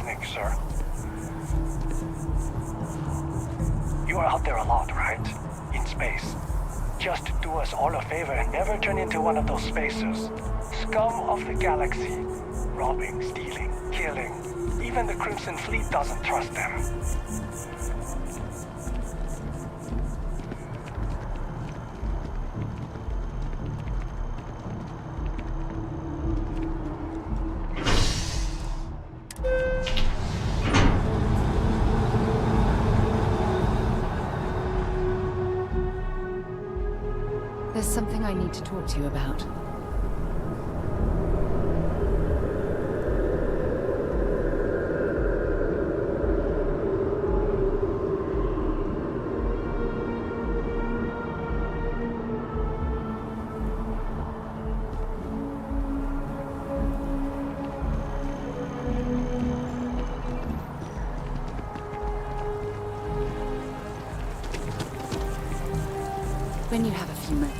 evening, sir. You are out there a lot, right? In space. Just do us all a favor and never turn into one of those spacers. Scum of the galaxy. Robbing, stealing, killing. Even the Crimson Fleet doesn't trust them. There's something I need to talk to you about. When you have a few moments.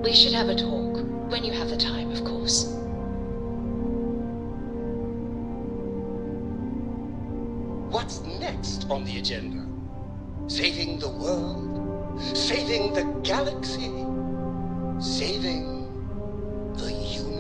We should have a talk, when you have the time, of course. What's next on the agenda? Saving the world? Saving the galaxy? Saving the universe?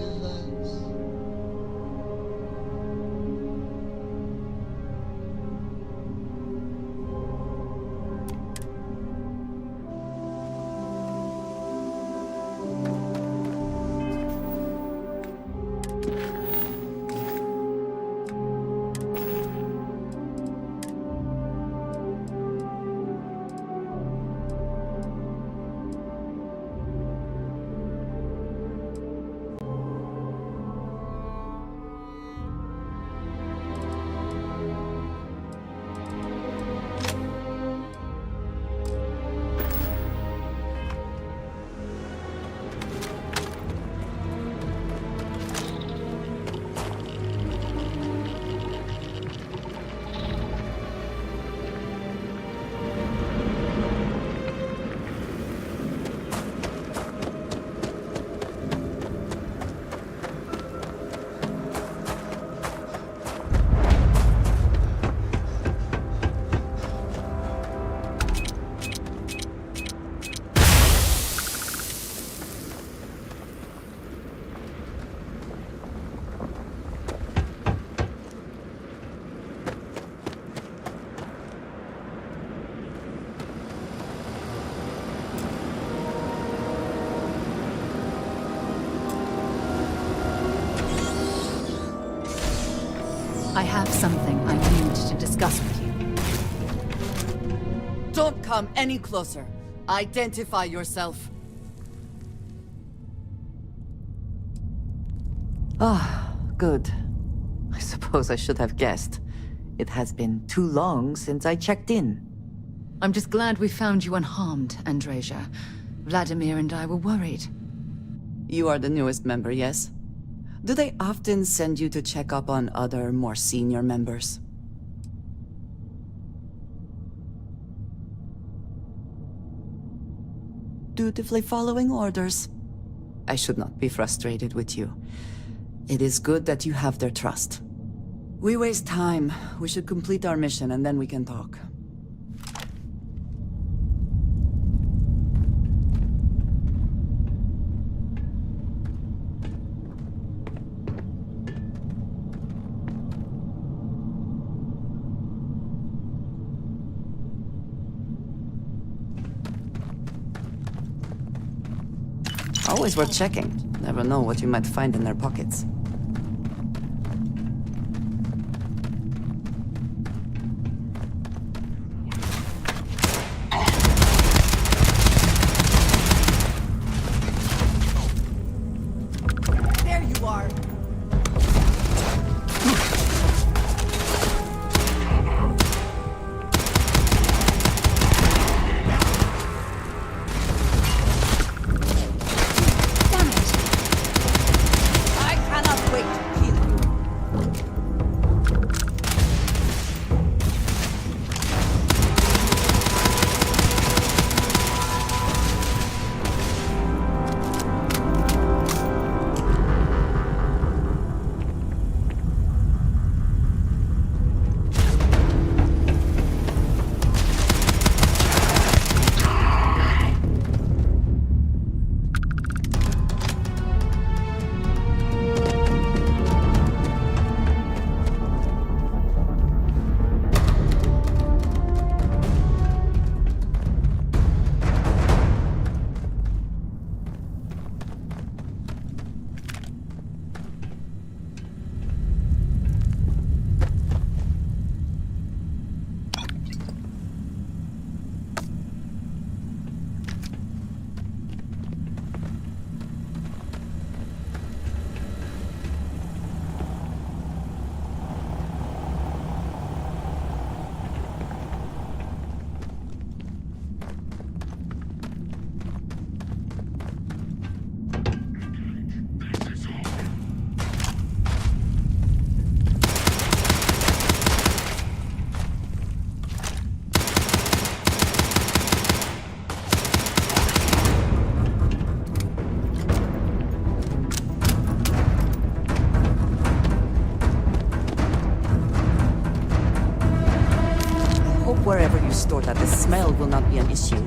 something I need to discuss with you. Don't come any closer. Identify yourself. Ah, good. I suppose I should have guessed. It has been too long since I checked in. I'm just glad we found you unharmed, Andreja. Vladimir and I were worried. You are the newest member, yes? Do they often send you to check up on other, more senior members? Dutifully following orders. I should not be frustrated with you. It is good that you have their trust. We waste time. We should complete our mission and then we can talk. Always worth checking. Never know what you might find in their pockets. There you are! I cannot wait to kill you. Wherever you store that, the smell will not be an issue.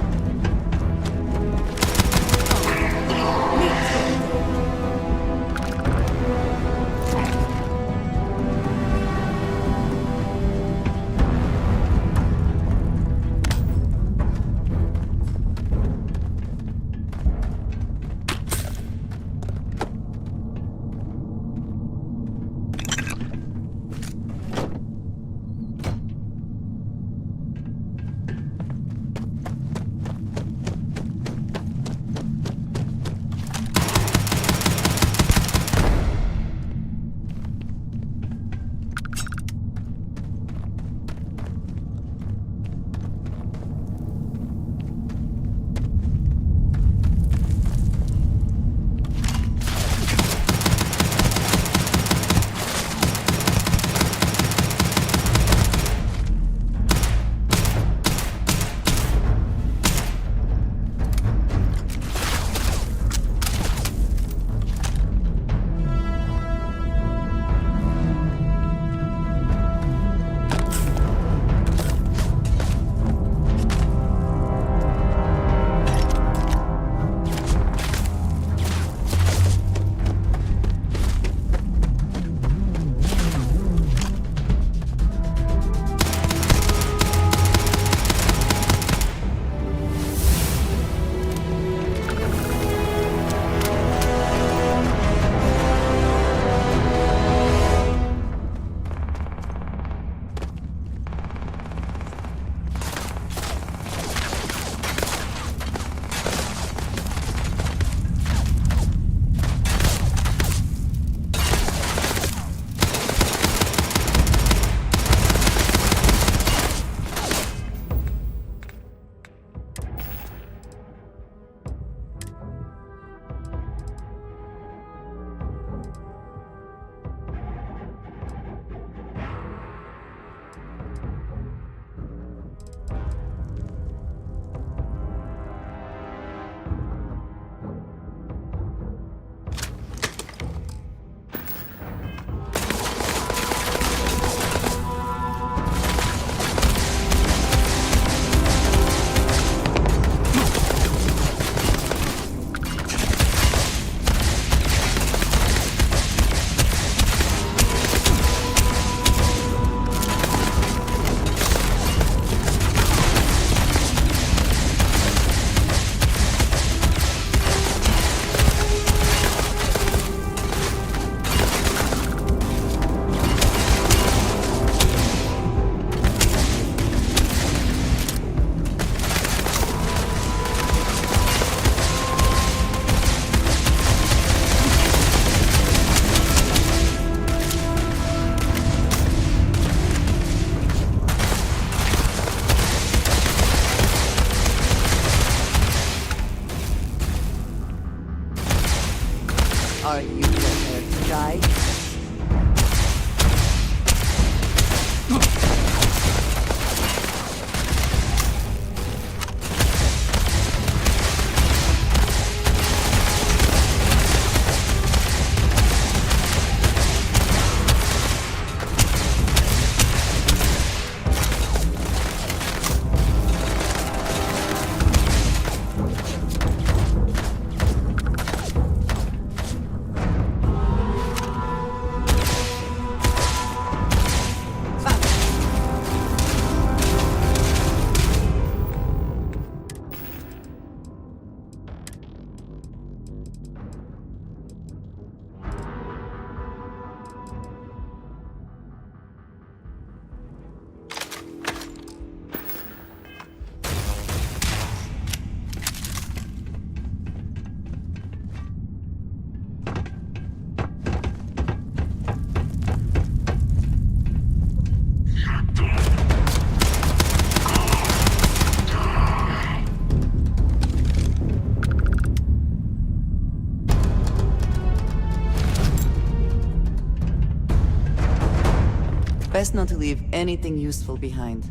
Best not to leave anything useful behind.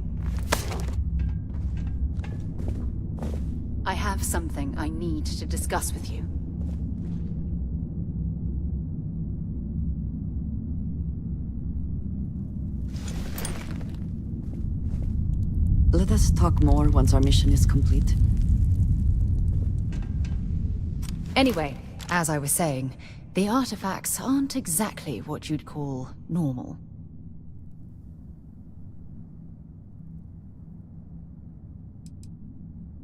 I have something I need to discuss with you. Let us talk more once our mission is complete. Anyway, as I was saying, the artifacts aren't exactly what you'd call normal.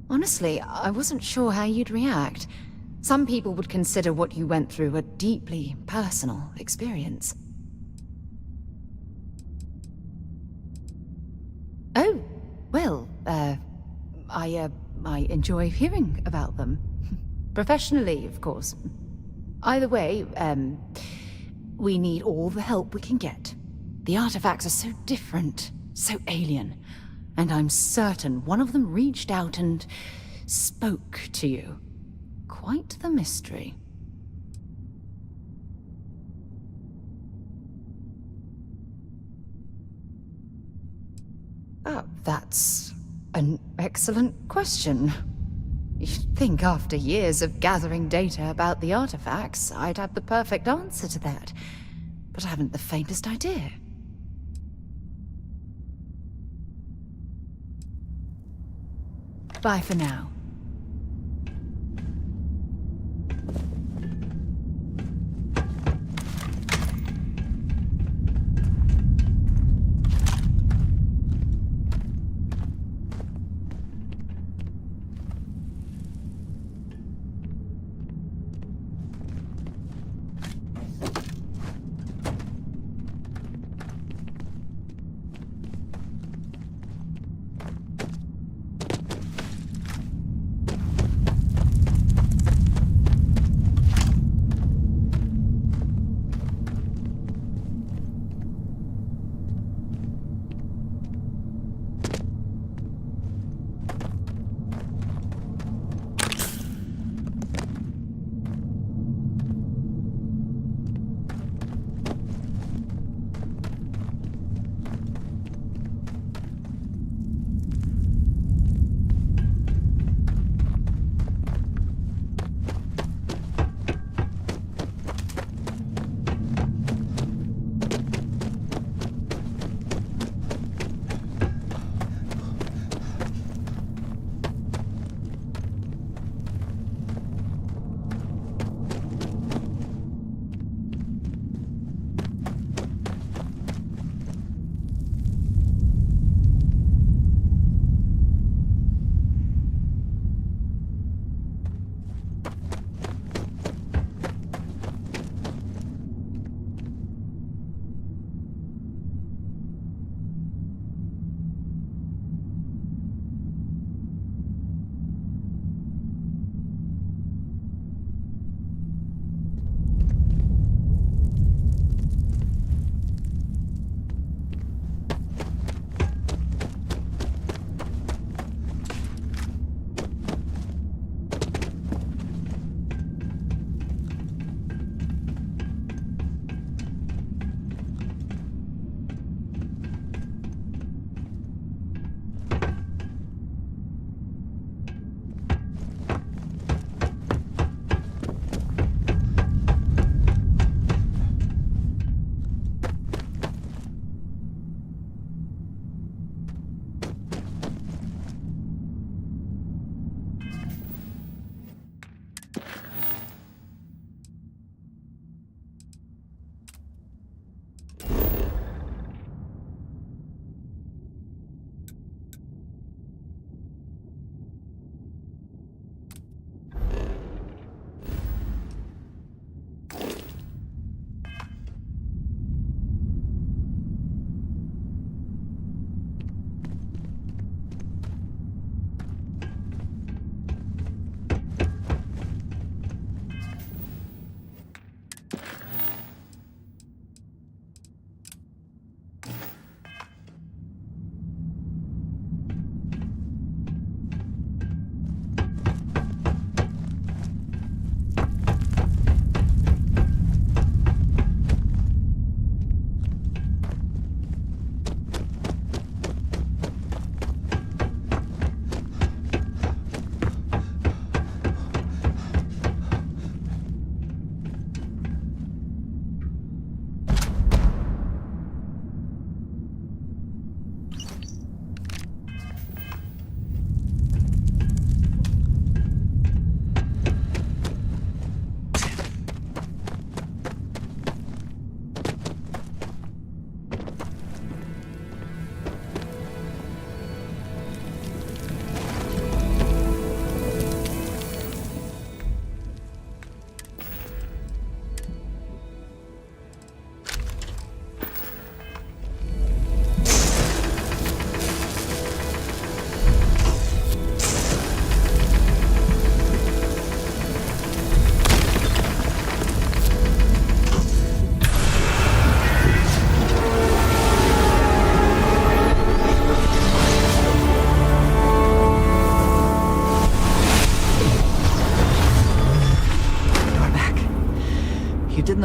Honestly, I wasn't sure how you'd react. Some people would consider what you went through a deeply personal experience. Oh, well, I enjoy hearing about them. Professionally, of course. Either way, we need all the help we can get. The artifacts are so different, so alien. And I'm certain one of them reached out and spoke to you. Quite the mystery. That's an excellent question. You'd think after years of gathering data about the artifacts, I'd have the perfect answer to that. But I haven't the faintest idea. Bye for now.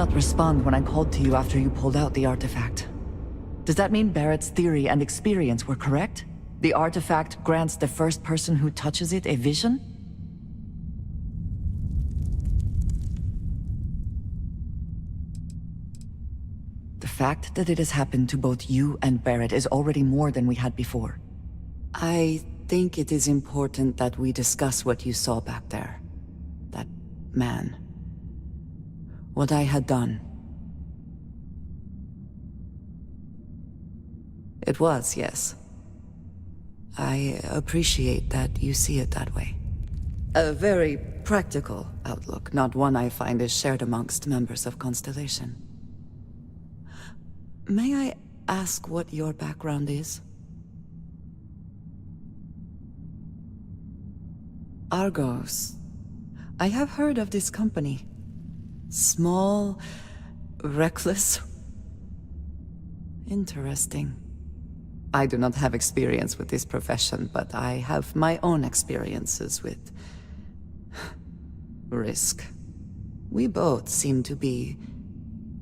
not respond when I called to you after you pulled out the artifact. Does that mean Barrett's theory and experience were correct? The artifact grants the first person who touches it a vision? The fact that it has happened to both you and Barrett is already more than we had before. I think it is important that we discuss what you saw back there. That man. What I had done. It was, yes. I appreciate that you see it that way. A very practical outlook, not one I find is shared amongst members of Constellation. May I ask what your background is? Argos. I have heard of this company. Small, reckless. Interesting. I do not have experience with this profession, but I have my own experiences with risk. We both seem to be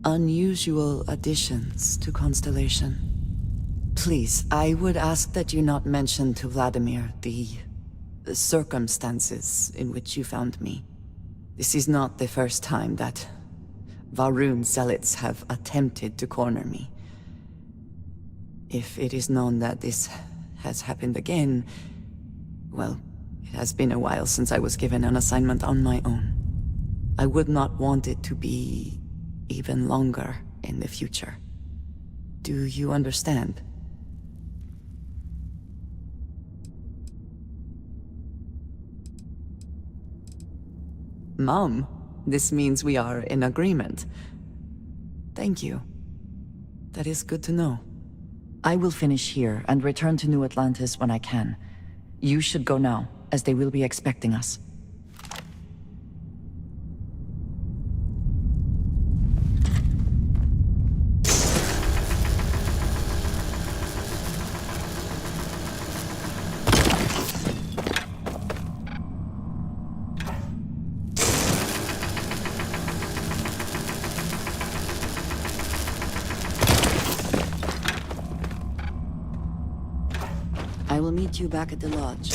unusual additions to Constellation. Please, I would ask that you not mention to Vladimir the circumstances in which you found me. This is not the first time that Varun zealots have attempted to corner me. If it is known that this has happened again, well, it has been a while since I was given an assignment on my own. I would not want it to be even longer in the future. Do you understand? Mom, this means we are in agreement. Thank you. That is good to know. I will finish here and return to New Atlantis when I can. You should go now, as they will be expecting us. I will meet you back at the lodge.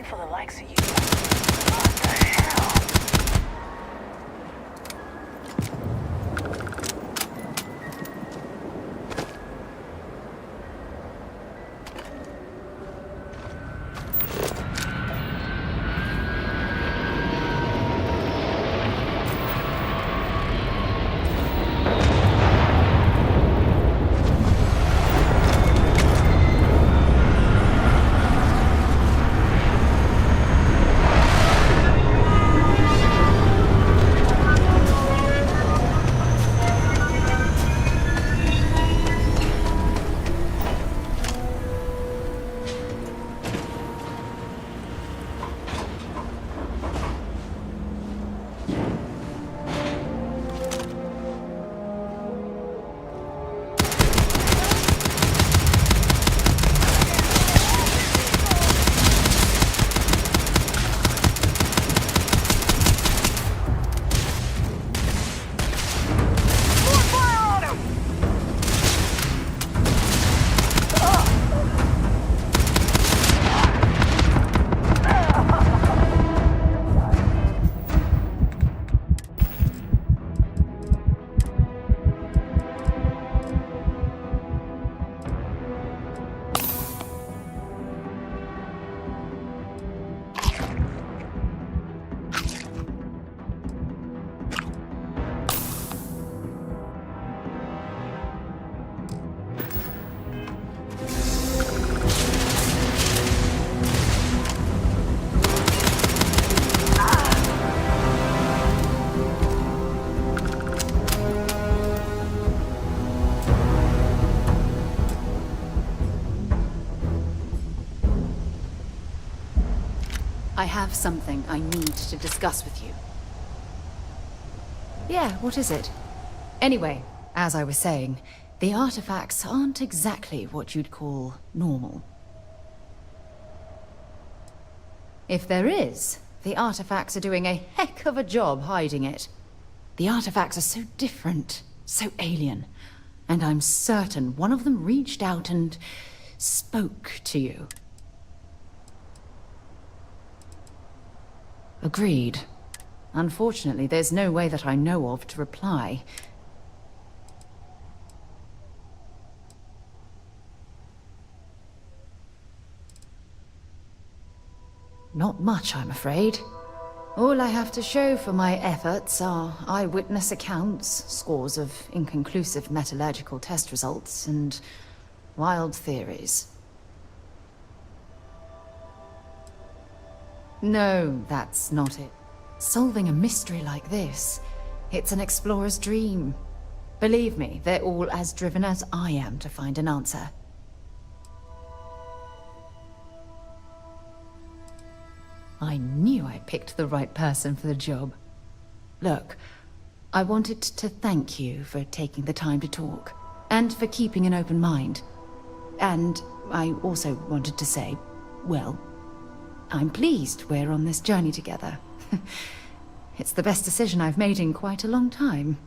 train for the likes of you. What the hell? I have something I need to discuss with you. Yeah, what is it? Anyway, as I was saying, the artifacts aren't exactly what you'd call normal. If there is, the artifacts are doing a heck of a job hiding it. The artifacts are so different, so alien, and I'm certain one of them reached out and spoke to you. Agreed. Unfortunately, there's no way that I know of to reply. Not much, I'm afraid. All I have to show for my efforts are eyewitness accounts, scores of inconclusive metallurgical test results, and wild theories. No, that's not it. Solving a mystery like this, it's an explorer's dream. Believe me, they're all as driven as I am to find an answer. I knew I picked the right person for the job. Look, I wanted to thank you for taking the time to talk, and for keeping an open mind. And I also wanted to say, well, I'm pleased we're on this journey together. It's the best decision I've made in quite a long time.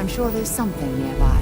I'm sure there's something nearby.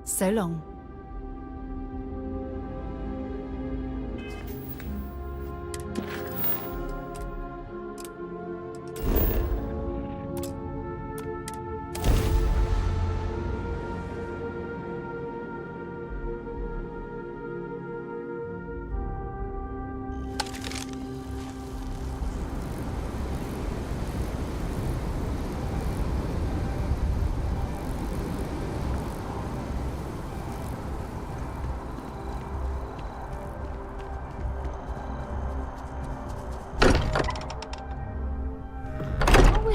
So long.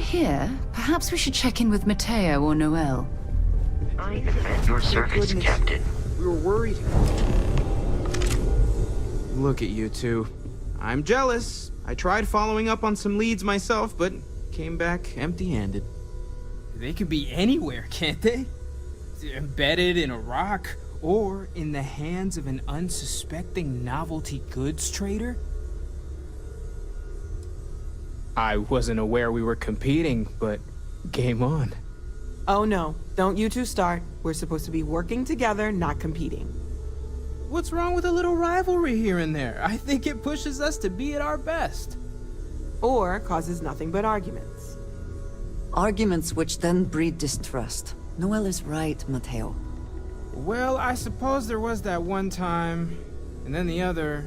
Here, perhaps we should check in with Matteo or Noel. I am at your service, Captain. We were worried. Look at you two. I'm jealous. I tried following up on some leads myself, but came back empty-handed. They could be anywhere, can't they? Embedded in a rock, or in the hands of an unsuspecting novelty goods trader? I wasn't aware we were competing, but game on. Oh no, don't you two start. We're supposed to be working together, not competing. What's wrong with a little rivalry here and there? I think it pushes us to be at our best. Or causes nothing but arguments. Arguments which then breed distrust. Noel is right, Matteo. Well, I suppose there was that one time, and then the other.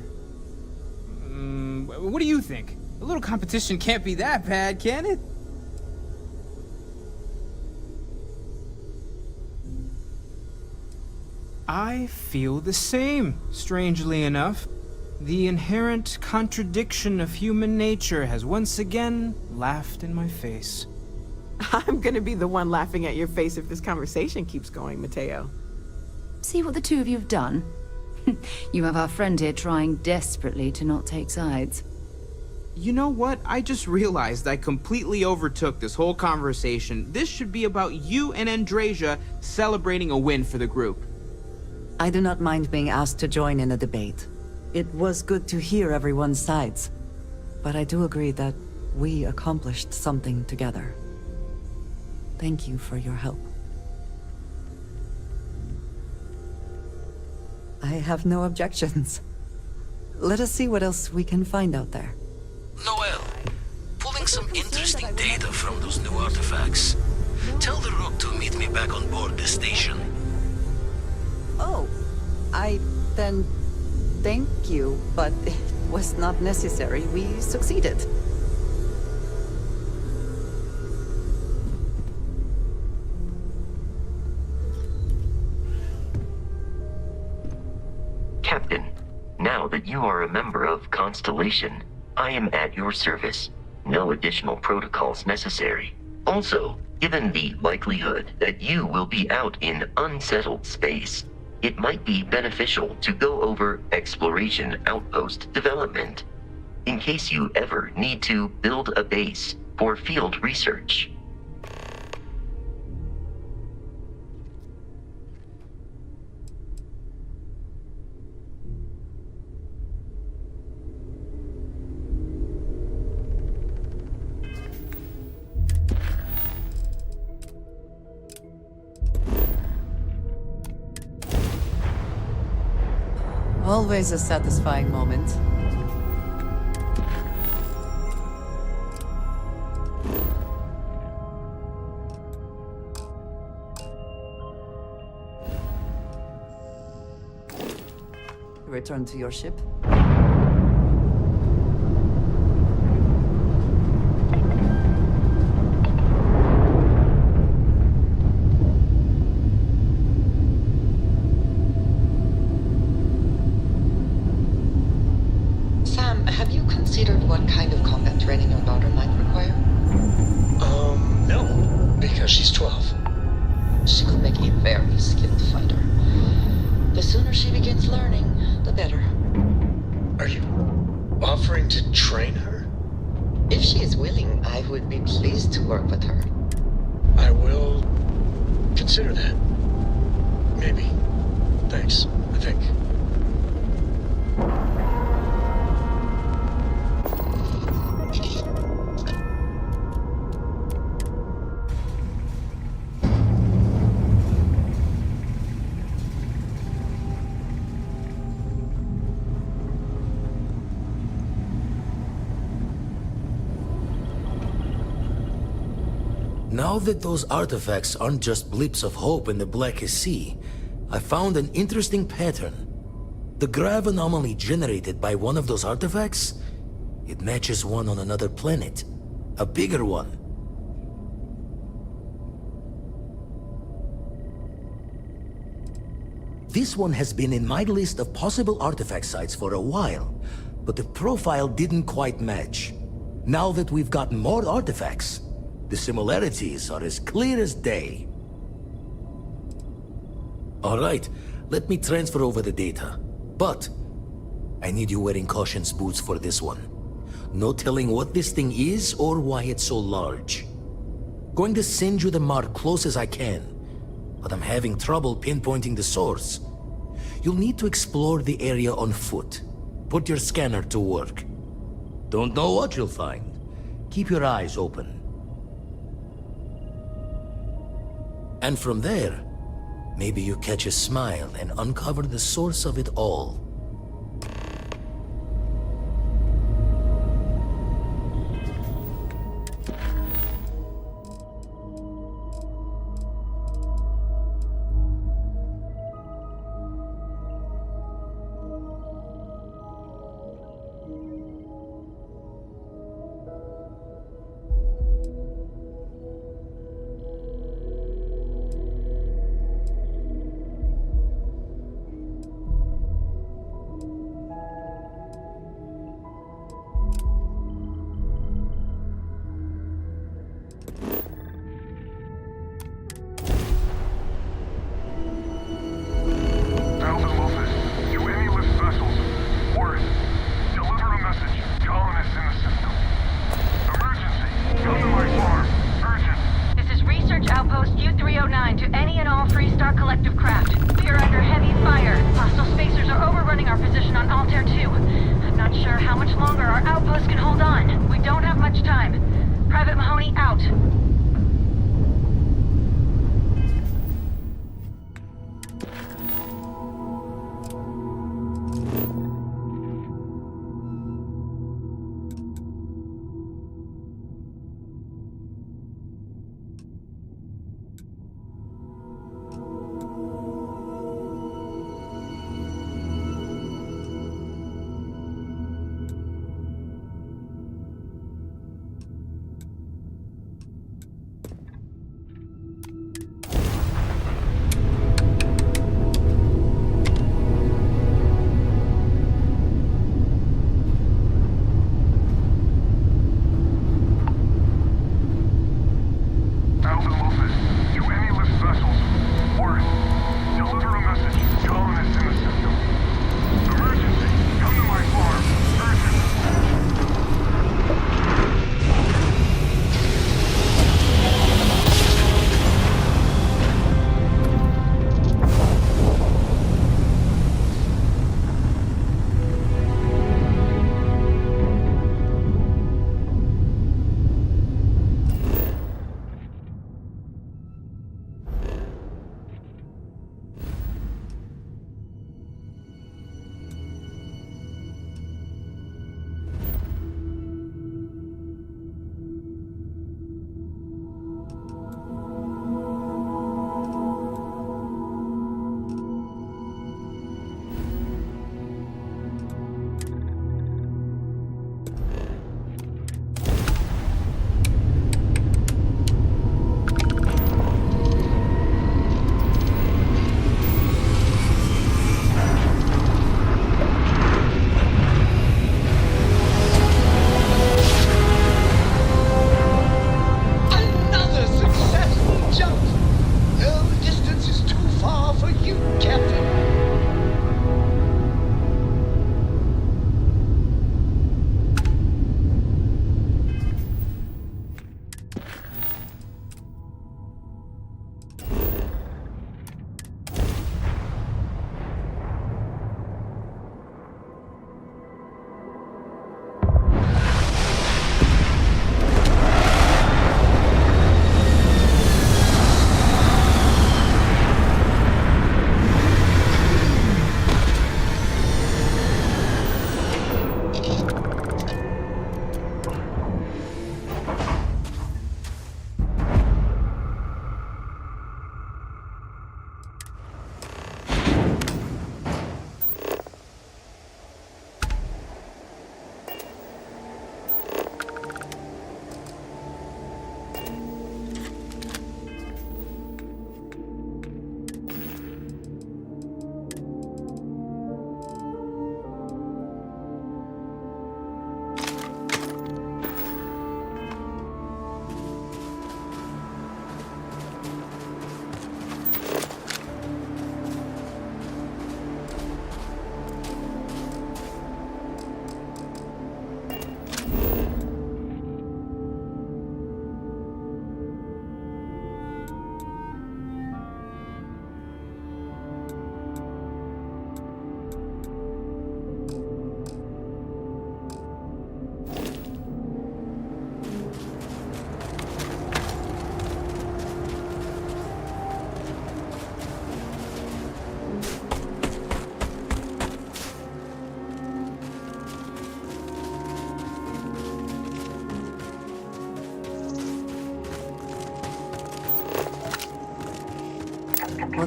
What do you think? A little competition can't be that bad, can it? I feel the same, strangely enough. The inherent contradiction of human nature has once again laughed in my face. I'm gonna be the one laughing at your face if this conversation keeps going, Matteo. See what the two of you have done? You have our friend here trying desperately to not take sides. You know what? I just realized I completely overtook this whole conversation. This should be about you and Andrasia celebrating a win for the group. I do not mind being asked to join in a debate. It was good to hear everyone's sides. But I do agree that we accomplished something together. Thank you for your help. I have no objections. Let us see what else we can find out there. Noel, pulling some interesting data from those new artifacts. Tell the Rook to meet me back on board the station. Oh, then thank you, but it was not necessary. We succeeded. Captain, now that you are a member of Constellation, I am at your service. No additional protocols necessary. Also, given the likelihood that you will be out in unsettled space, it might be beneficial to go over exploration outpost development, in case you ever need to build a base for field research. Always a satisfying moment. Return to your ship. what kind of combat training your daughter might require? No, because she's 12. She could make a very skilled fighter. The sooner she begins learning, the better. Are you offering to train her? If she is willing, I would be pleased to work with her. I will consider that. Maybe. Thanks, I think. Now that those artifacts aren't just blips of hope in the Blackest Sea, I found an interesting pattern. The grav anomaly generated by one of those artifacts, it matches one on another planet. A bigger one. This one has been in my list of possible artifact sites for a while, but the profile didn't quite match. Now that we've gotten more artifacts, the similarities are as clear as day. All right, let me transfer over the data. But I need you wearing caution's boots for this one. No telling what this thing is or why it's so large. Going to send you the mark close as I can, but I'm having trouble pinpointing the source. You'll need to explore the area on foot. Put your scanner to work. Don't know what you'll find. Keep your eyes open. And from there, maybe you catch a smile and uncover the source of it all.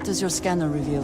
does your scanner reveal?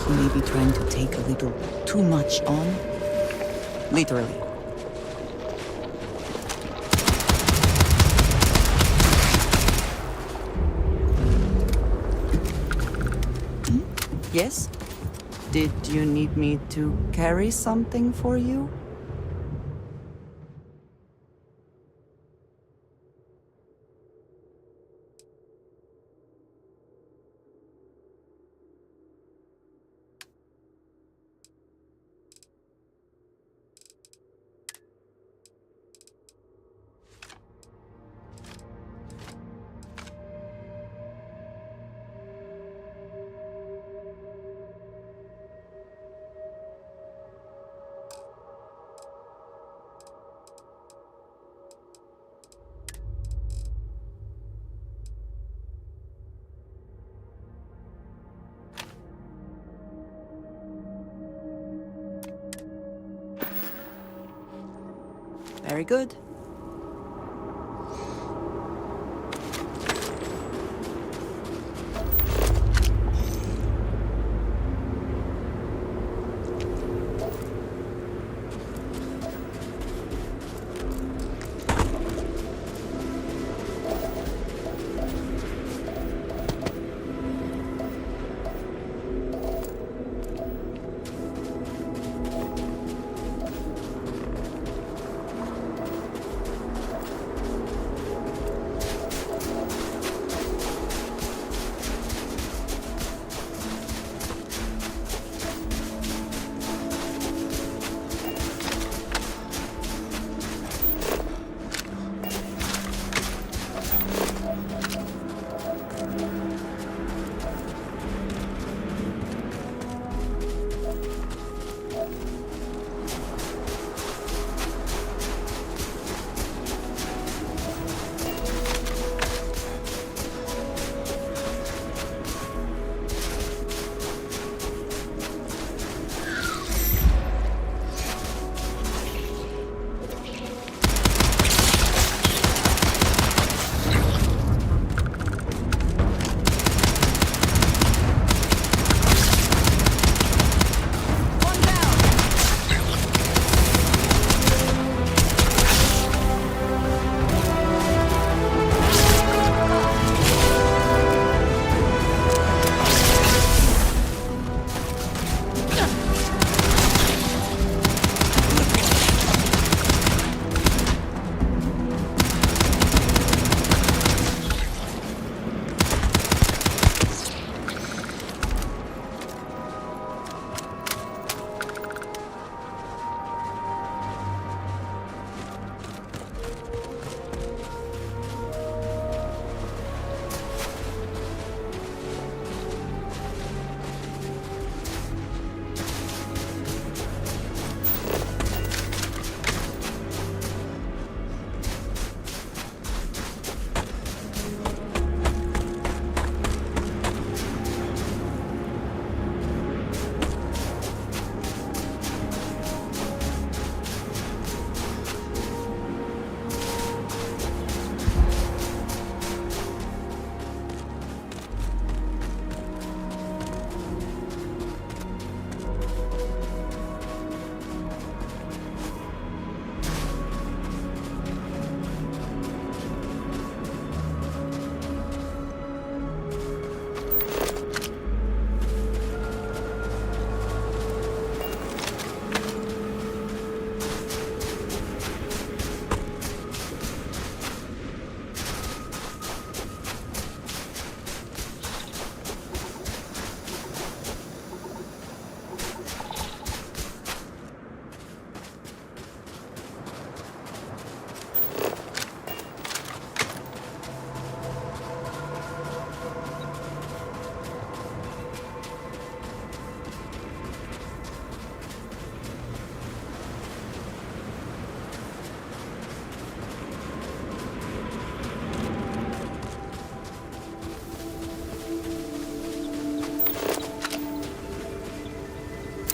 Maybe trying to take a little too much on? Literally. Yes? Did you need me to carry something for you? Very good.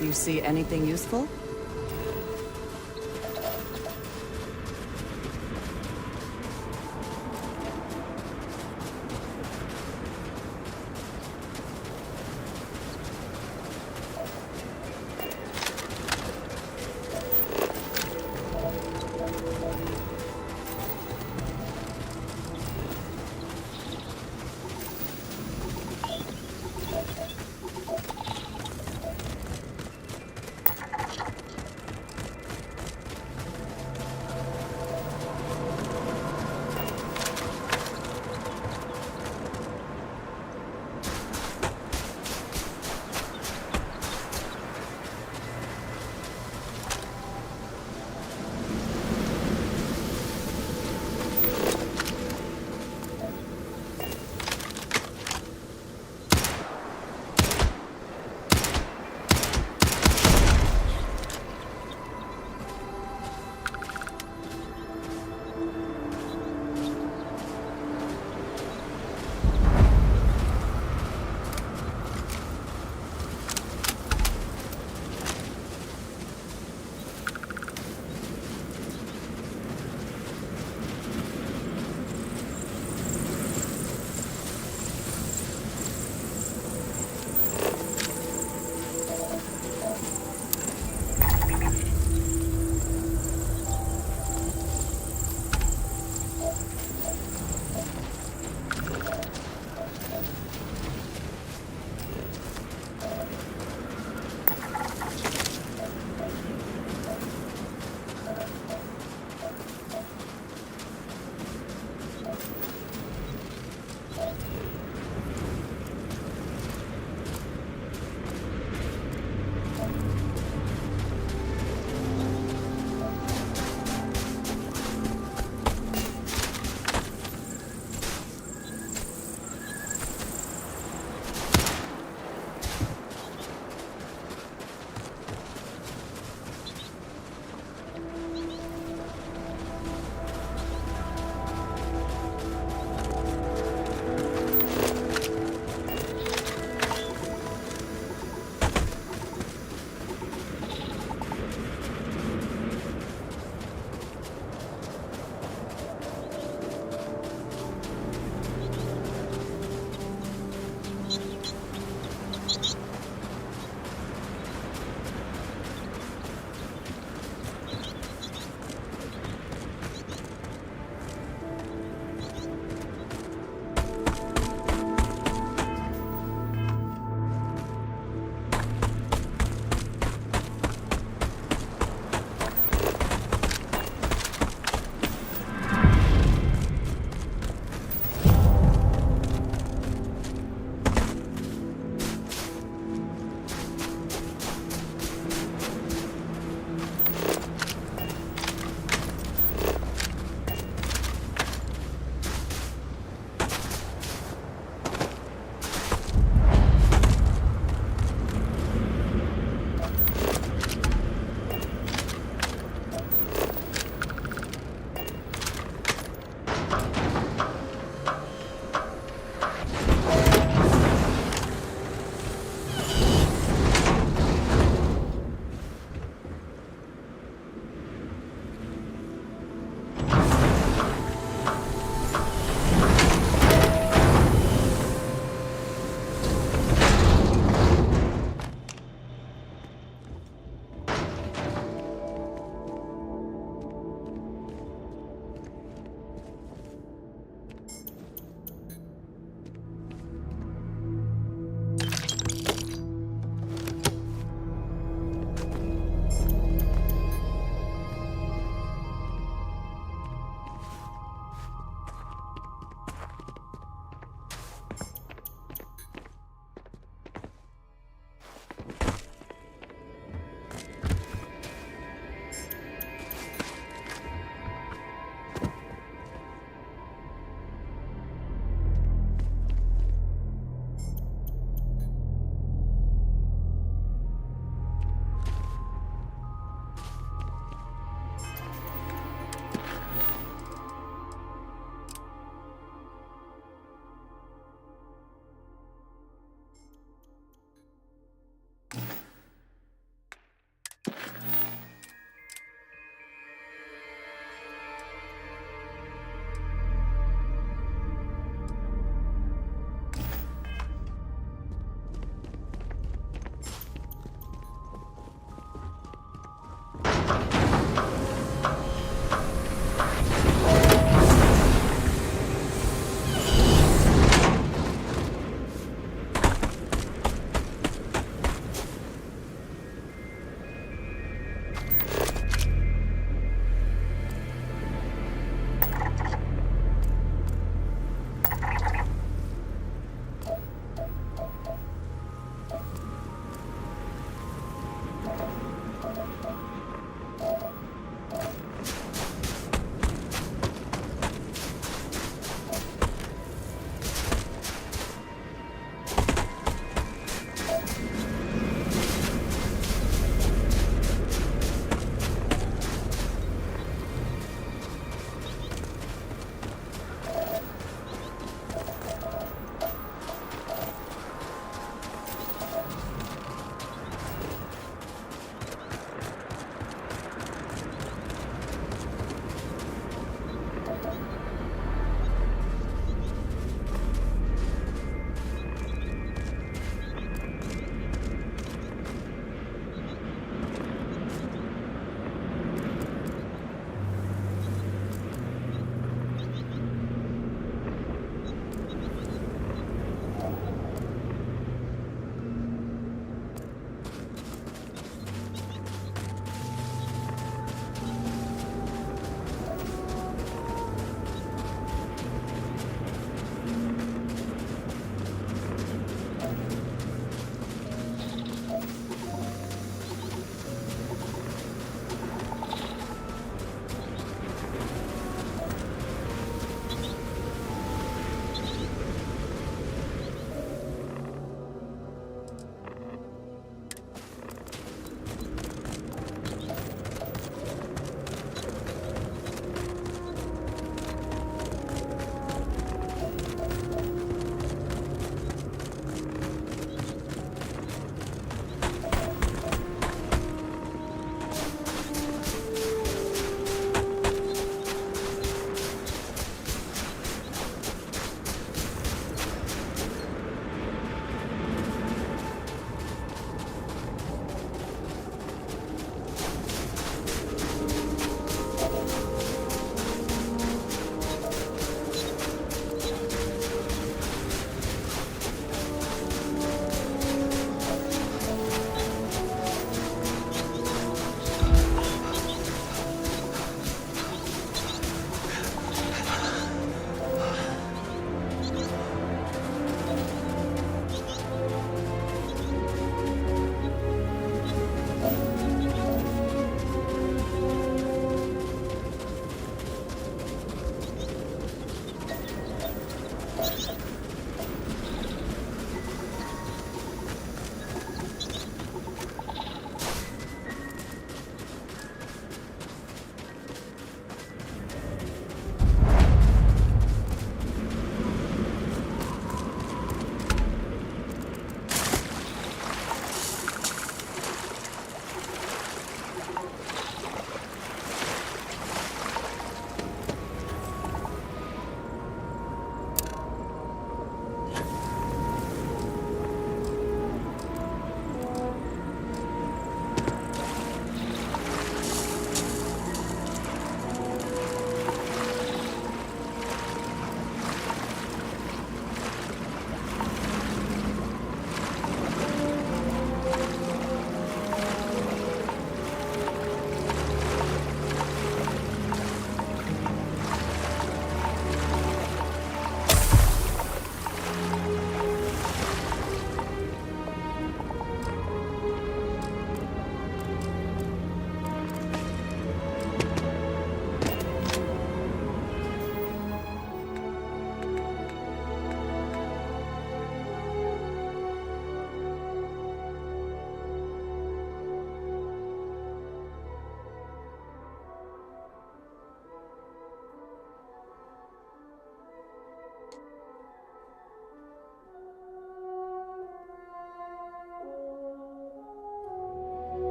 You see anything useful?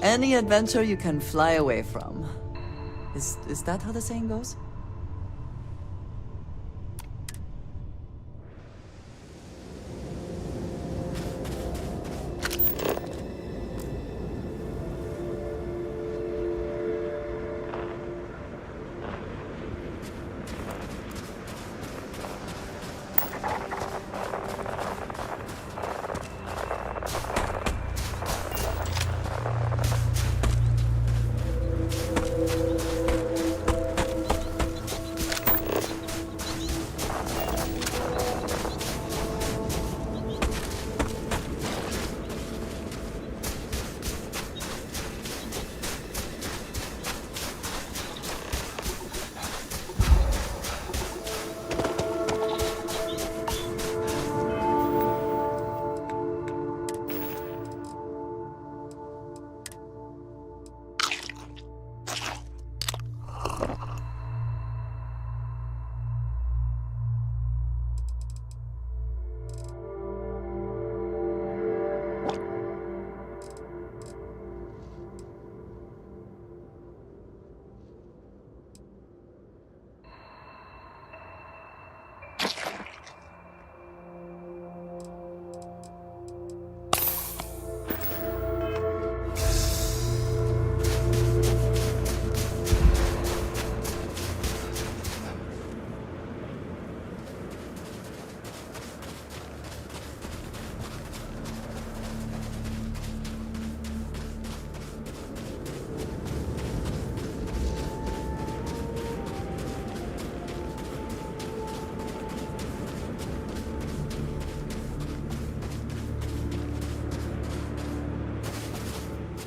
Any adventure you can fly away from. Is that how the saying goes?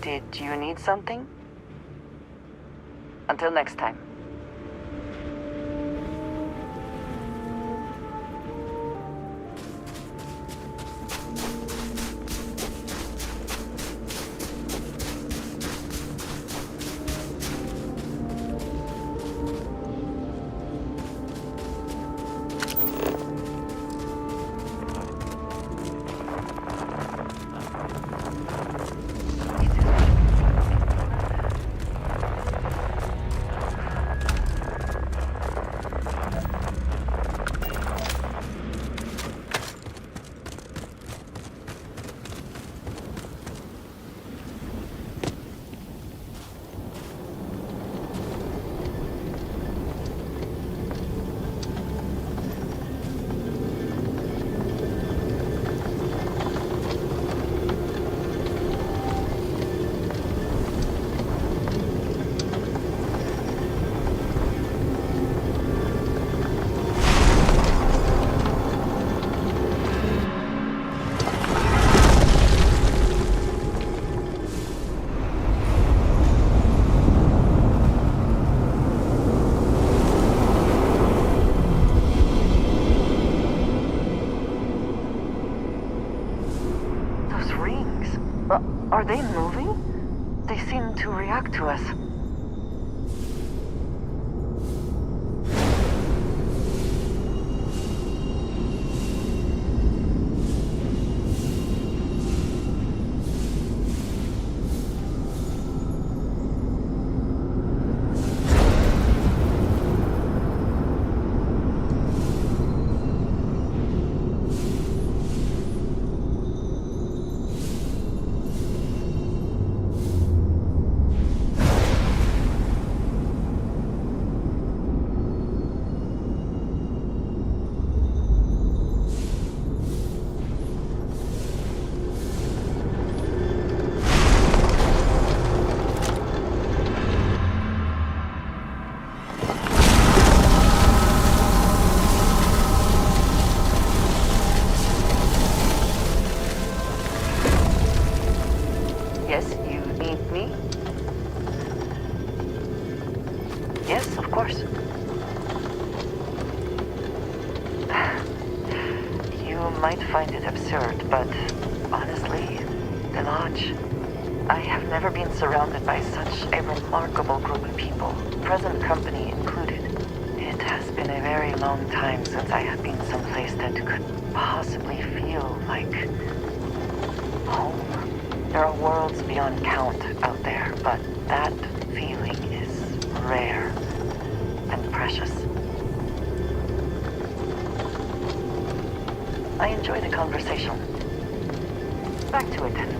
Did you need something? Until next time. Are they moving? They seem to react to us. Yes, you need me? Yes, of course. You might find it absurd, but honestly, the Lodge, I have never been surrounded by such a remarkable group of people, present company included. It has been a very long time since I have been someplace that could possibly feel like home. There are worlds beyond count out there, but that feeling is rare and precious. I enjoy the conversation. Back to it then.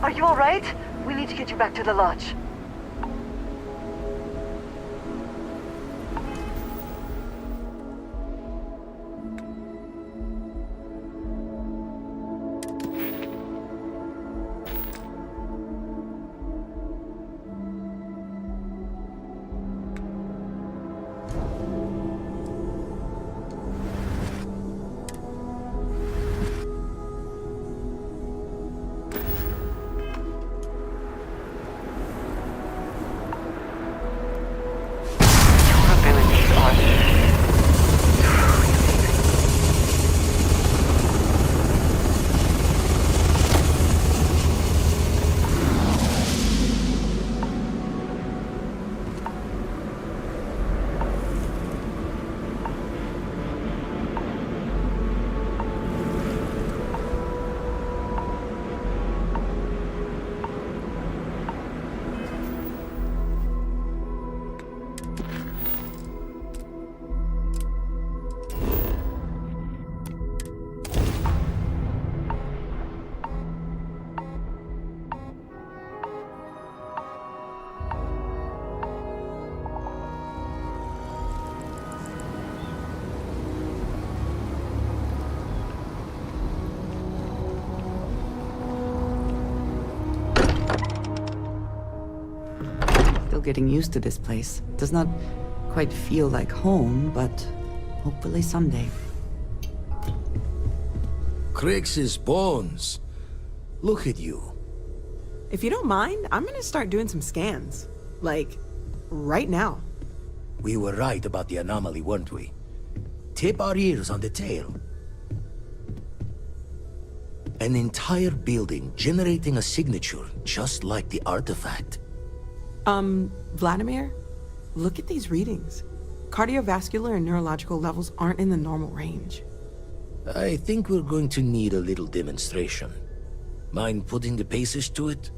Are you all right? We need to get you back to the lodge. Getting used to this place. Does not quite feel like home, but hopefully someday. Crix's bones. Look at you. If you don't mind, I'm gonna start doing some scans. Like, right now. We were right about the anomaly, weren't we? Tip our ears on the tail. An entire building generating a signature just like the artifact. Vladimir, look at these readings. Cardiovascular and neurological levels aren't in the normal range. I think we're going to need a little demonstration. Mind putting the paces to it?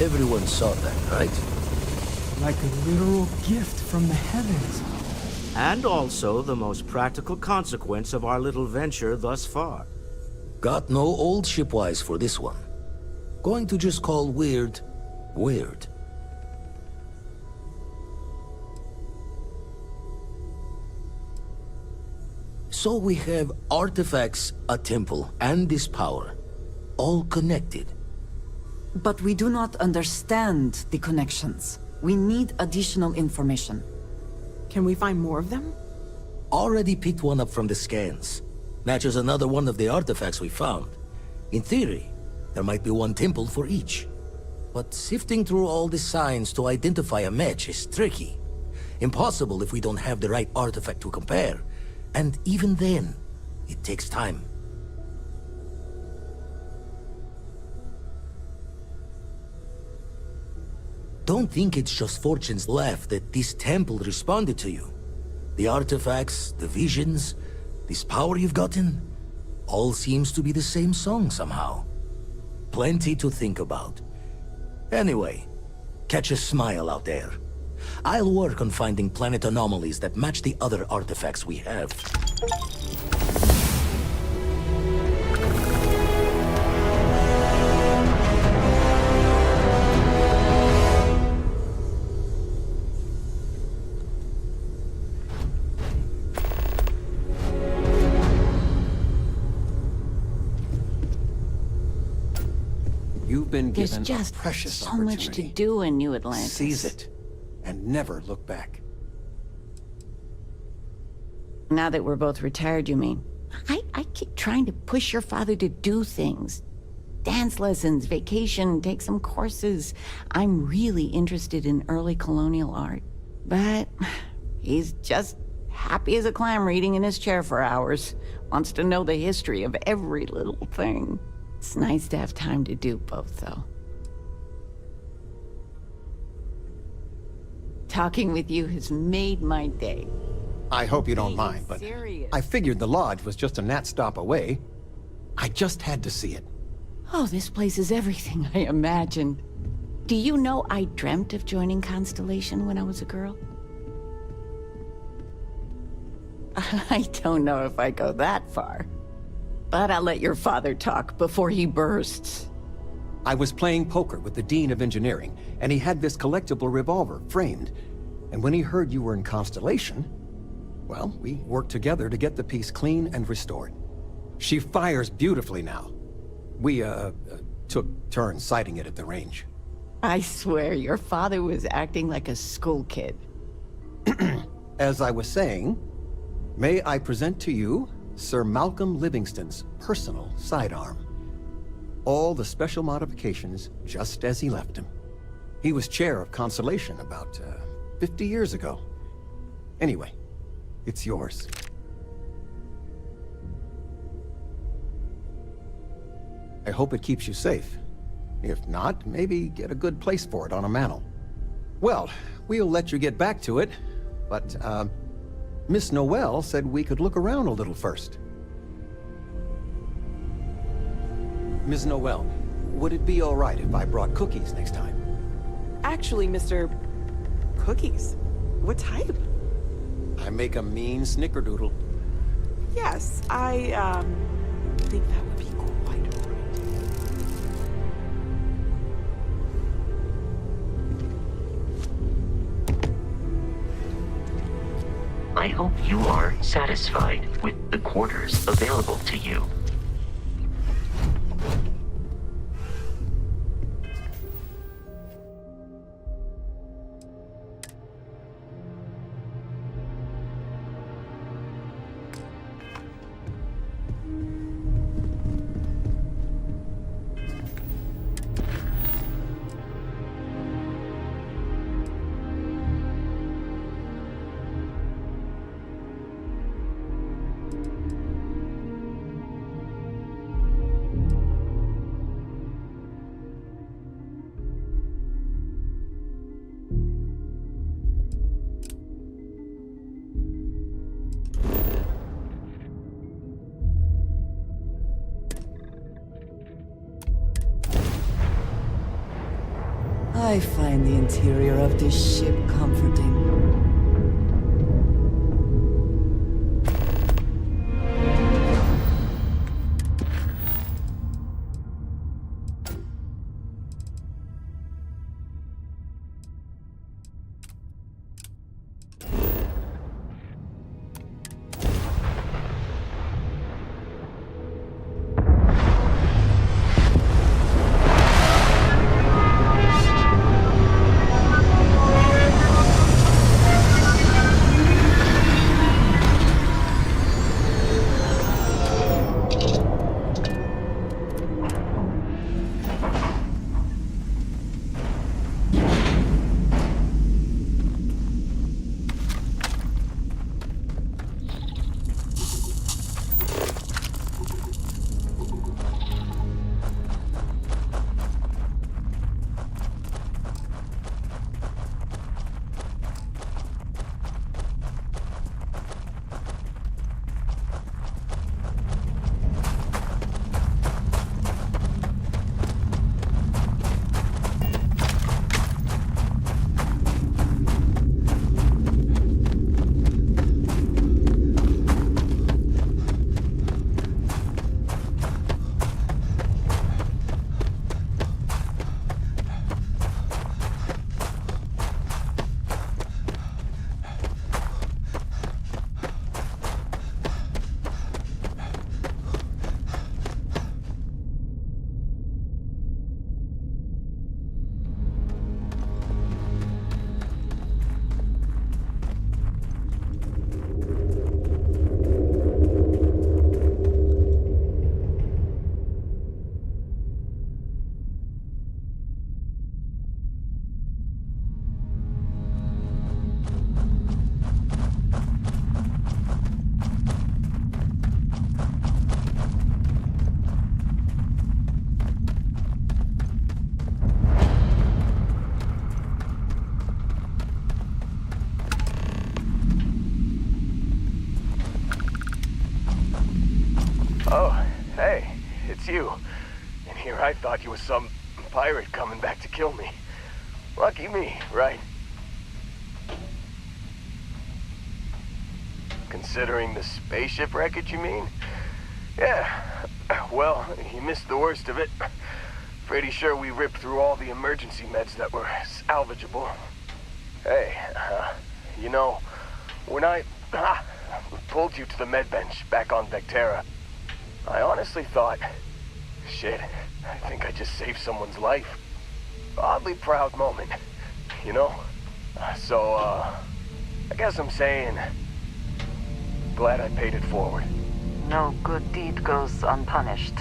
Everyone saw that, right? Like a literal gift from the heavens. And also the most practical consequence of our little venture thus far. Got no old shipwise for this one. Going to just call weird, weird. So we have artifacts, a temple, and this power. All connected. But we do not understand the connections. We need additional information. Can we find more of them? Already picked one up from the scans. Matches another one of the artifacts we found. In theory, there might be one temple for each. But sifting through all the signs to identify a match is tricky. Impossible if we don't have the right artifact to compare. And even then, it takes time. Don't think it's just fortune's left that this temple responded to you. The artifacts, the visions, this power you've gotten, all seems to be the same song somehow. Plenty to think about. Anyway, catch a smile out there. I'll work on finding planet anomalies that match the other artifacts we have. You've been There's given just a precious so much to opportunity. do in New Atlantis. Seize it, and never look back. Now that we're both retired, you mean? I keep trying to push your father to do things. Dance lessons, vacation, take some courses. I'm really interested in early colonial art. But he's just happy as a clam reading in his chair for hours. Wants to know the history of every little thing. It's nice to have time to do both, though. Talking with you has made my day. I hope you don't mind, but I figured the lodge was just a gnat stop away. I just had to see it. Oh, this place is everything I imagined. Do you know I dreamt of joining Constellation when I was a girl? I don't know if I go that far. But I'll let your father talk before he bursts. I was playing poker with the Dean of Engineering, and he had this collectible revolver framed. And when he heard you were in Constellation, well, we worked together to get the piece clean and restored. She fires beautifully now. We, took turns sighting it at the range. I swear, your father was acting like a school kid. As I was saying, may I present to you Sir Malcolm Livingston's personal sidearm. All the special modifications just as he left him. He was chair of Constellation about 50 years ago. Anyway, it's yours. I hope it keeps you safe. If not, maybe get a good place for it on a mantle. Well, we'll let you get back to it, but, Miss Noel said we could look around a little first. Ms. Noel, would it be all right if I brought cookies next time? Actually, Mr. Cookies? What type? I make a mean snickerdoodle. Yes, I, think that would be quite all right. I hope you are satisfied with the quarters available to you. I find the interior of this ship comforting. Oh, hey, it's you. And here I thought you was some pirate coming back to kill me. Lucky me, right? Considering the spaceship wreckage, you mean? Yeah, well, you missed the worst of it. Pretty sure we ripped through all the emergency meds that were salvageable. Hey, you know, when I pulled you to the med bench back on Vectera, I honestly thought, shit, I think I just saved someone's life. Oddly proud moment, you know? So, I guess I'm saying, glad I paid it forward. No good deed goes unpunished,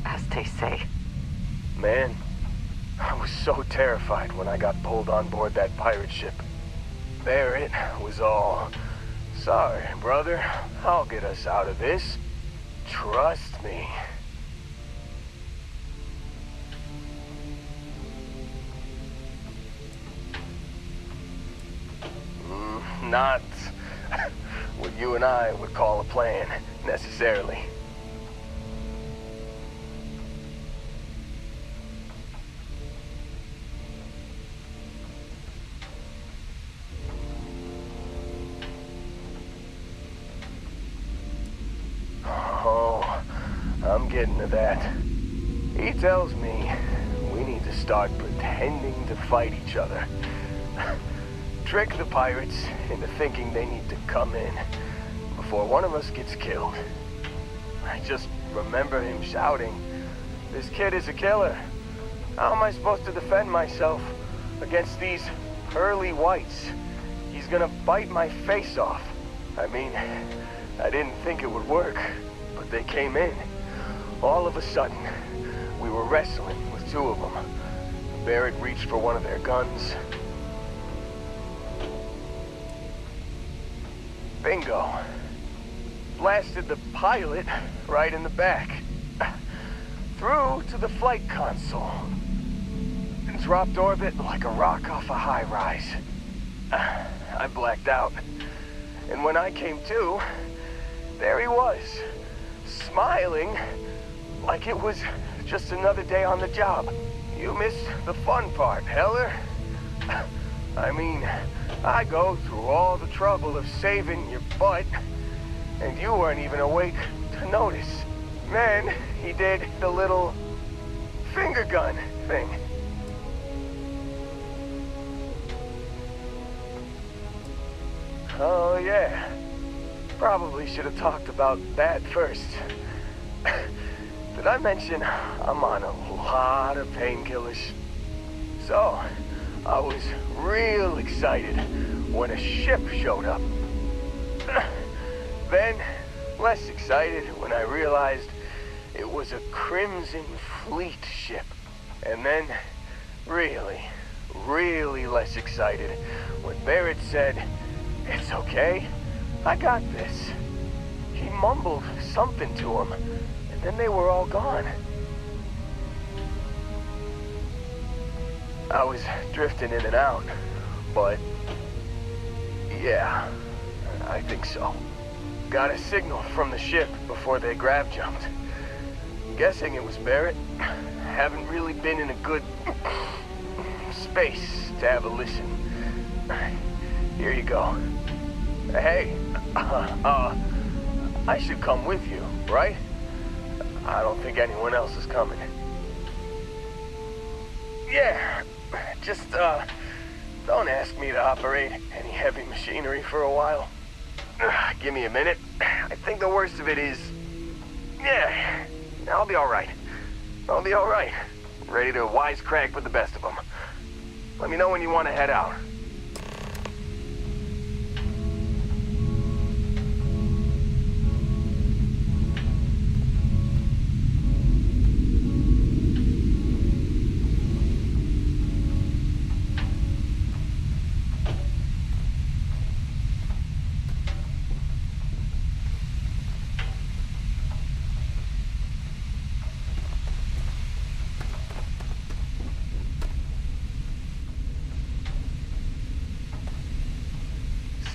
as they say. Man, I was so terrified when I got pulled on board that pirate ship. There it was all, sorry, brother, I'll get us out of this. Trust me. Not what you and I would call a plan, necessarily. Oh, I'm getting to that. He tells me we need to start pretending to fight each other. Trick the pirates into thinking they need to come in before one of us gets killed. I just remember him shouting, "This kid is a killer. How am I supposed to defend myself against these early whites? He's gonna bite my face off." I mean, I didn't think it would work, but they came in. All of a sudden, we were wrestling with two of them. Barrett reached for one of their guns. Bingo. Blasted the pilot right in the back. Through to the flight console. And dropped orbit like a rock off a high-rise. I blacked out. And when I came to, there he was. Smiling like it was just another day on the job. You missed the fun part, Heller. I mean, I go through all the trouble of saving your butt, and you weren't even awake to notice. Then he did the little finger gun thing. Oh yeah, probably should have talked about that first. Did I mention I'm on a lot of painkillers? So, I was real excited when a ship showed up. Then, less excited when I realized it was a Crimson Fleet ship. And then, really less excited when Barrett said, "It's okay, I got this." He mumbled something to him, and then they were all gone. I was drifting in and out, but yeah, I think so. Got a signal from the ship before they grav jumped. Guessing it was Barrett. Haven't really been in a good space to have a listen. Here you go. Hey, I should come with you, right? I don't think anyone else is coming. Yeah, just, don't ask me to operate any heavy machinery for a while. Give me a minute. I think the worst of it is... Yeah, I'll be alright. I'll be alright. Ready to wisecrack with the best of them. Let me know when you want to head out.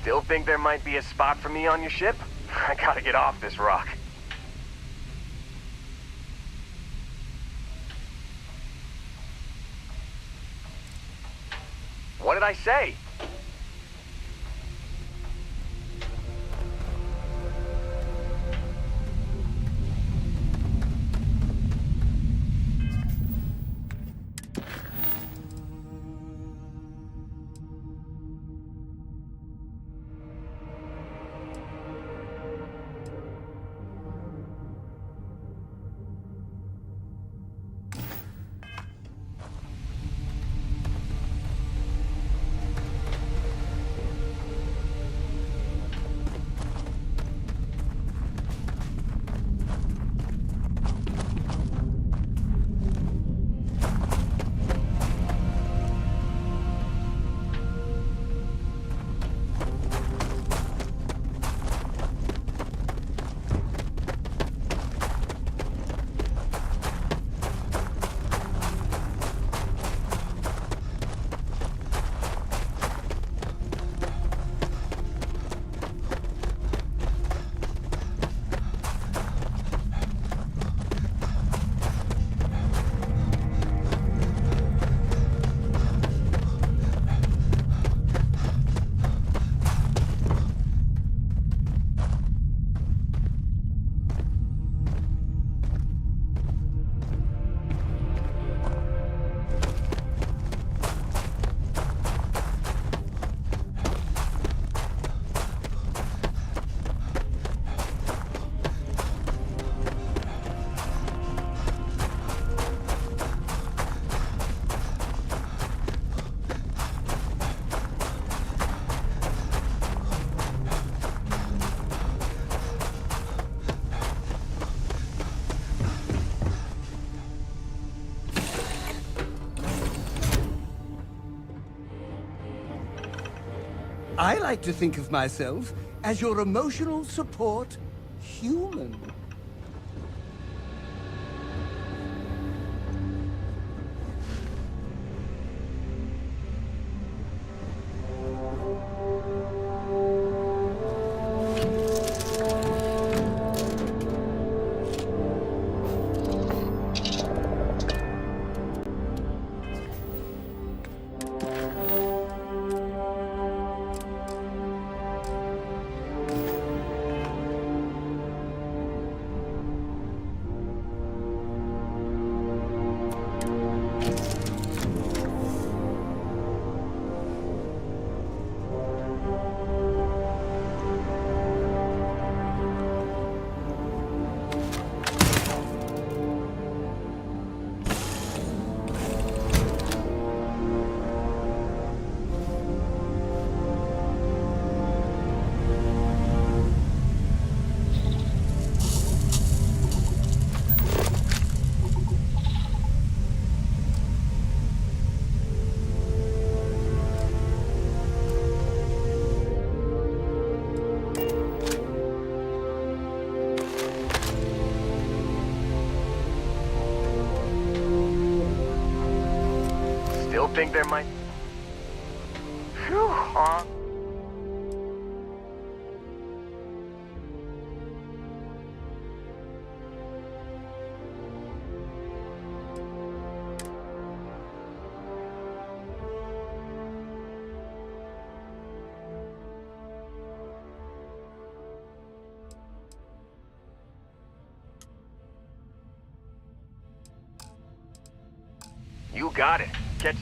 Still think there might be a spot for me on your ship? I gotta get off this rock. What did I say? I like to think of myself as your emotional support human. still think there might... Phew, huh? You got it. Catch...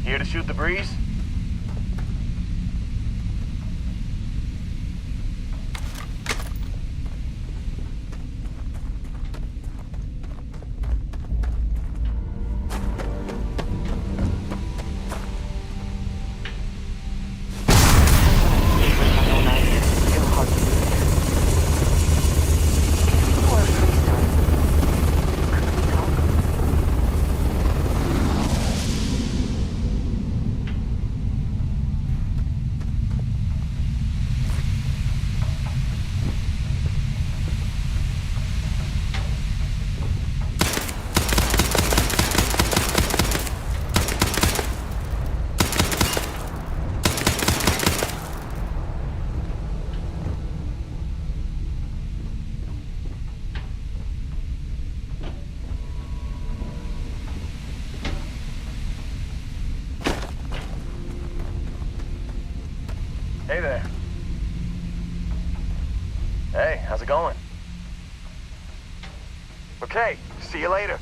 Here to shoot the breeze? Hey there. Hey, how's it going? Okay, see you later.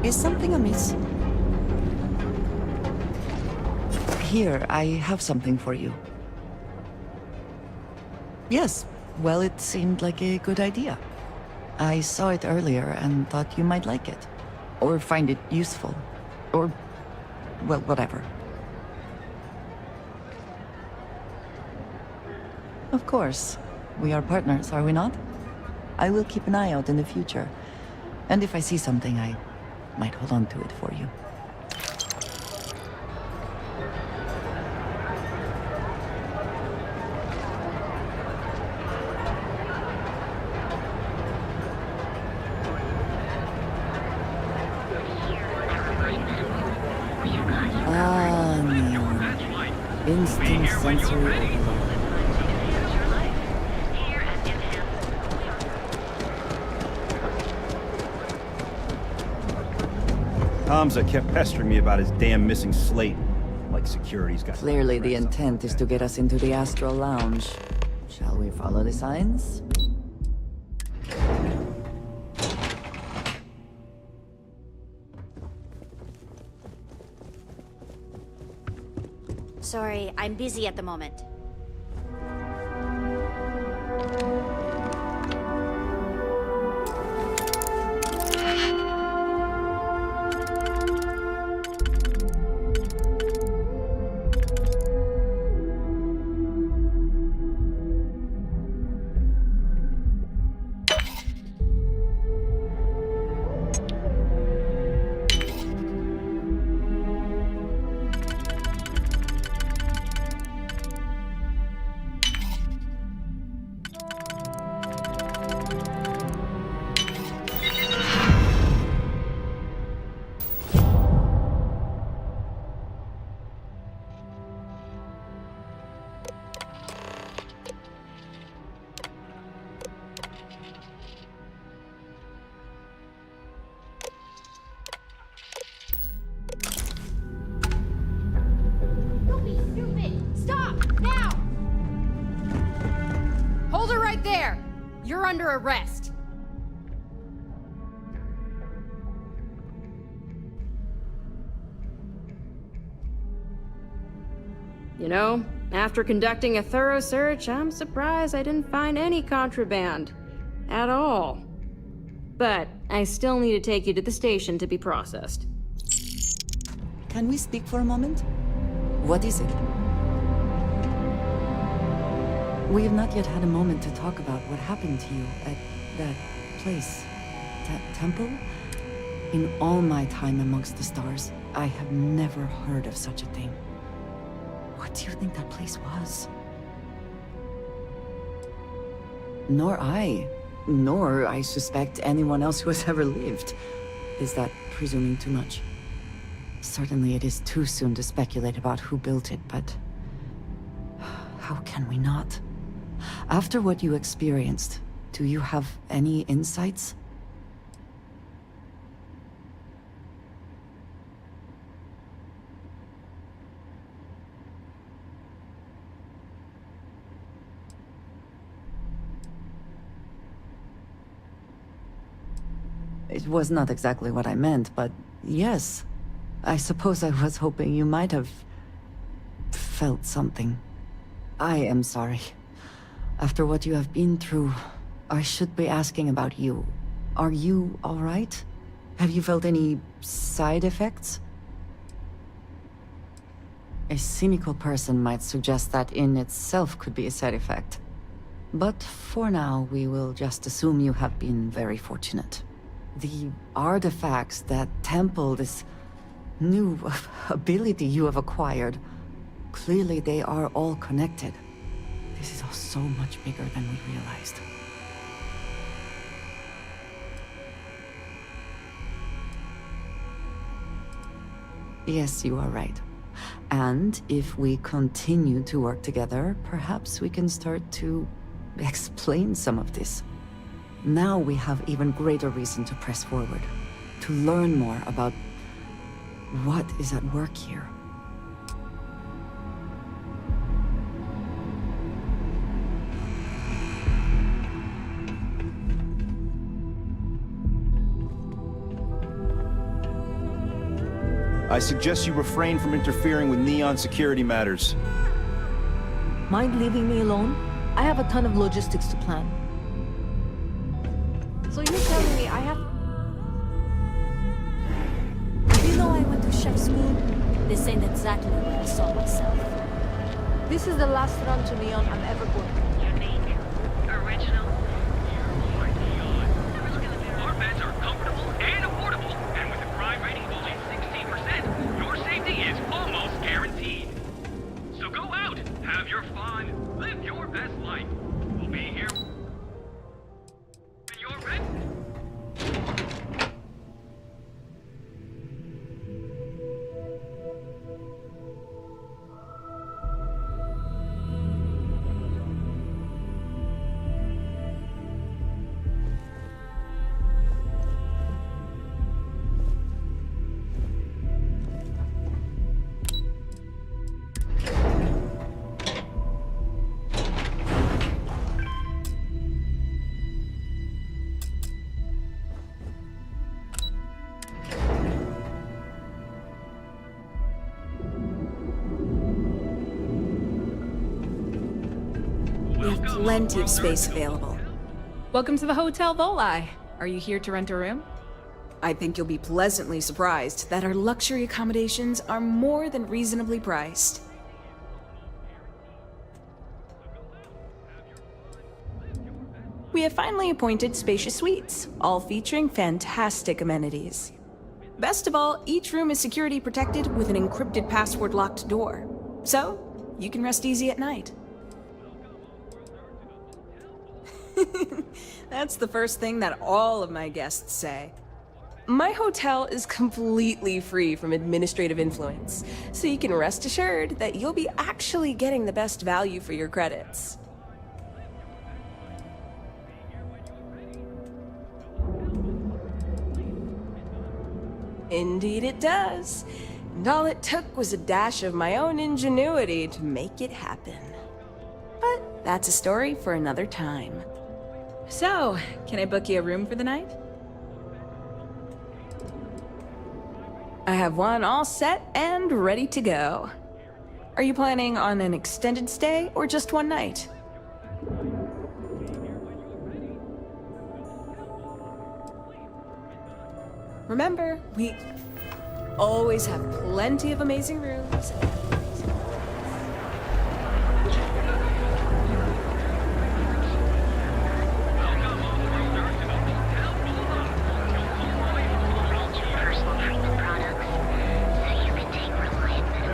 Is something amiss? Here, I have something for you. Yes, well, it seemed like a good idea. I saw it earlier and thought you might like it. Or find it useful. Or, well, whatever. Of course. We are partners, are we not? I will keep an eye out in the future. And if I see something, I might hold on to it for you. Ah, Neon. Instant sensory overload. Hamza kept pestering me about his damn missing slate. Like security's got... Clearly the intent is to get us into the Astral Lounge. Shall we follow the signs? Sorry, I'm busy at the moment. You're under arrest. You know, after conducting a thorough search, I'm surprised I didn't find any contraband. At all. But I still need to take you to the station to be processed. Can we speak for a moment? What is it? We have not yet had a moment to talk about what happened to you at that place. That temple? In all my time amongst the stars, I have never heard of such a thing. What do you think that place was? Nor I suspect anyone else who has ever lived. Is that presuming too much? Certainly it is too soon to speculate about who built it, but... how can we not? After what you experienced, do you have any insights? It was not exactly what I meant, but yes. I suppose I was hoping you might have... felt something. I am sorry. After what you have been through, I should be asking about you. Are you all right? Have you felt any side effects? A cynical person might suggest that in itself could be a side effect. But for now, we will just assume you have been very fortunate. The artifacts, that temple, this new ability you have acquired, clearly they are all connected. This is all so much bigger than we realized. Yes, you are right. And if we continue to work together, perhaps we can start to explain some of this. Now we have even greater reason to press forward, to learn more about what is at work here. I suggest you refrain from interfering with Neon security matters. Mind leaving me alone? I have a ton of logistics to plan. So you're telling me I have... Do you know I went to chef school? This ain't exactly where I saw myself. This is the last run to Neon I'm ever going to. Unique. Original. Our beds are comfortable and affordable, and with a crime rating of only 16%, your safety is almost guaranteed. So go out, have your fun, live your best life. We'll be here when you're ready. We have plenty of space available. Welcome to the Hotel Volai. Are you here to rent a room? I think you'll be pleasantly surprised that our luxury accommodations are more than reasonably priced. We have finally appointed spacious suites, all featuring fantastic amenities. Best of all, each room is security protected with an encrypted password-locked door. So, you can rest easy at night. That's the first thing that all of my guests say. My hotel is completely free from administrative influence, so you can rest assured that you'll be actually getting the best value for your credits. Indeed it does. And all it took was a dash of my own ingenuity to make it happen. But that's a story for another time. So, can I book you a room for the night? I have one all set and ready to go. Are you planning on an extended stay or just one night? Remember, we always have plenty of amazing rooms.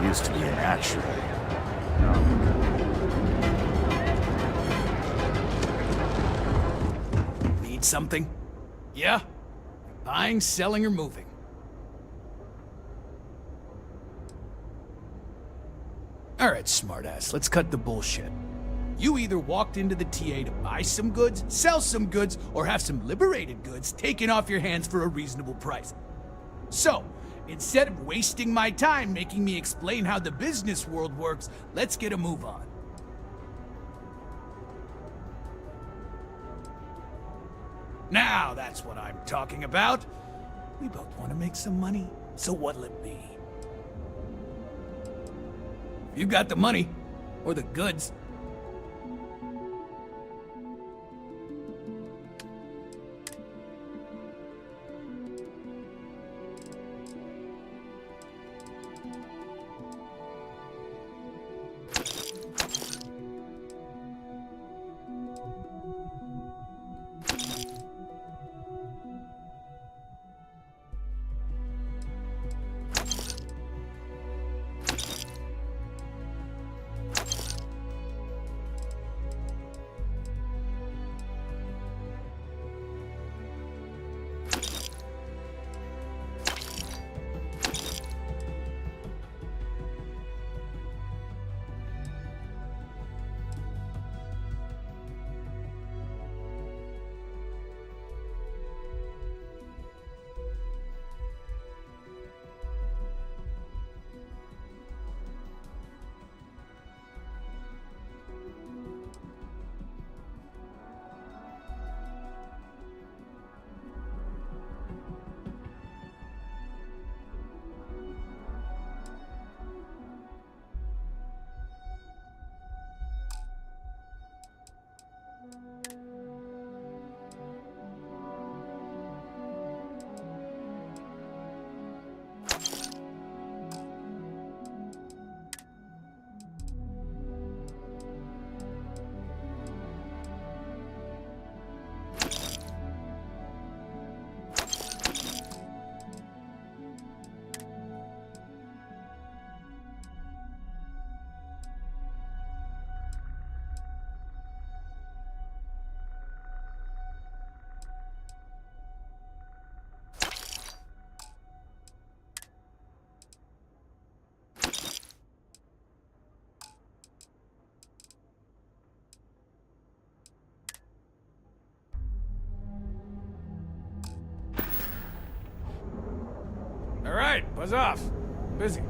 Used to be an actual. Need something? Yeah? Buying, selling, or moving? Alright, smartass, let's cut the bullshit. You either walked into the TA to buy some goods, sell some goods, or have some liberated goods taken off your hands for a reasonable price. So, instead of wasting my time making me explain how the business world works, let's get a move on. Now that's what I'm talking about. We both want to make some money, so what'll it be? You got the money, or the goods. All right, buzz off. Busy.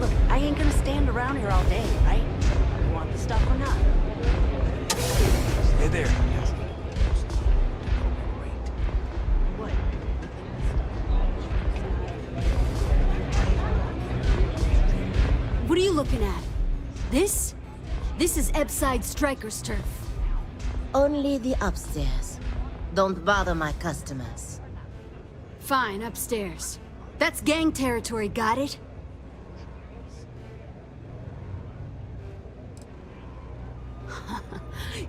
Look, I ain't gonna stand around here all day, right? You want the stuff or not? Stay there. What are you looking at? This? This is Ebside Striker's turf. Only the upstairs. Don't bother my customers. Fine, upstairs. That's gang territory, got it?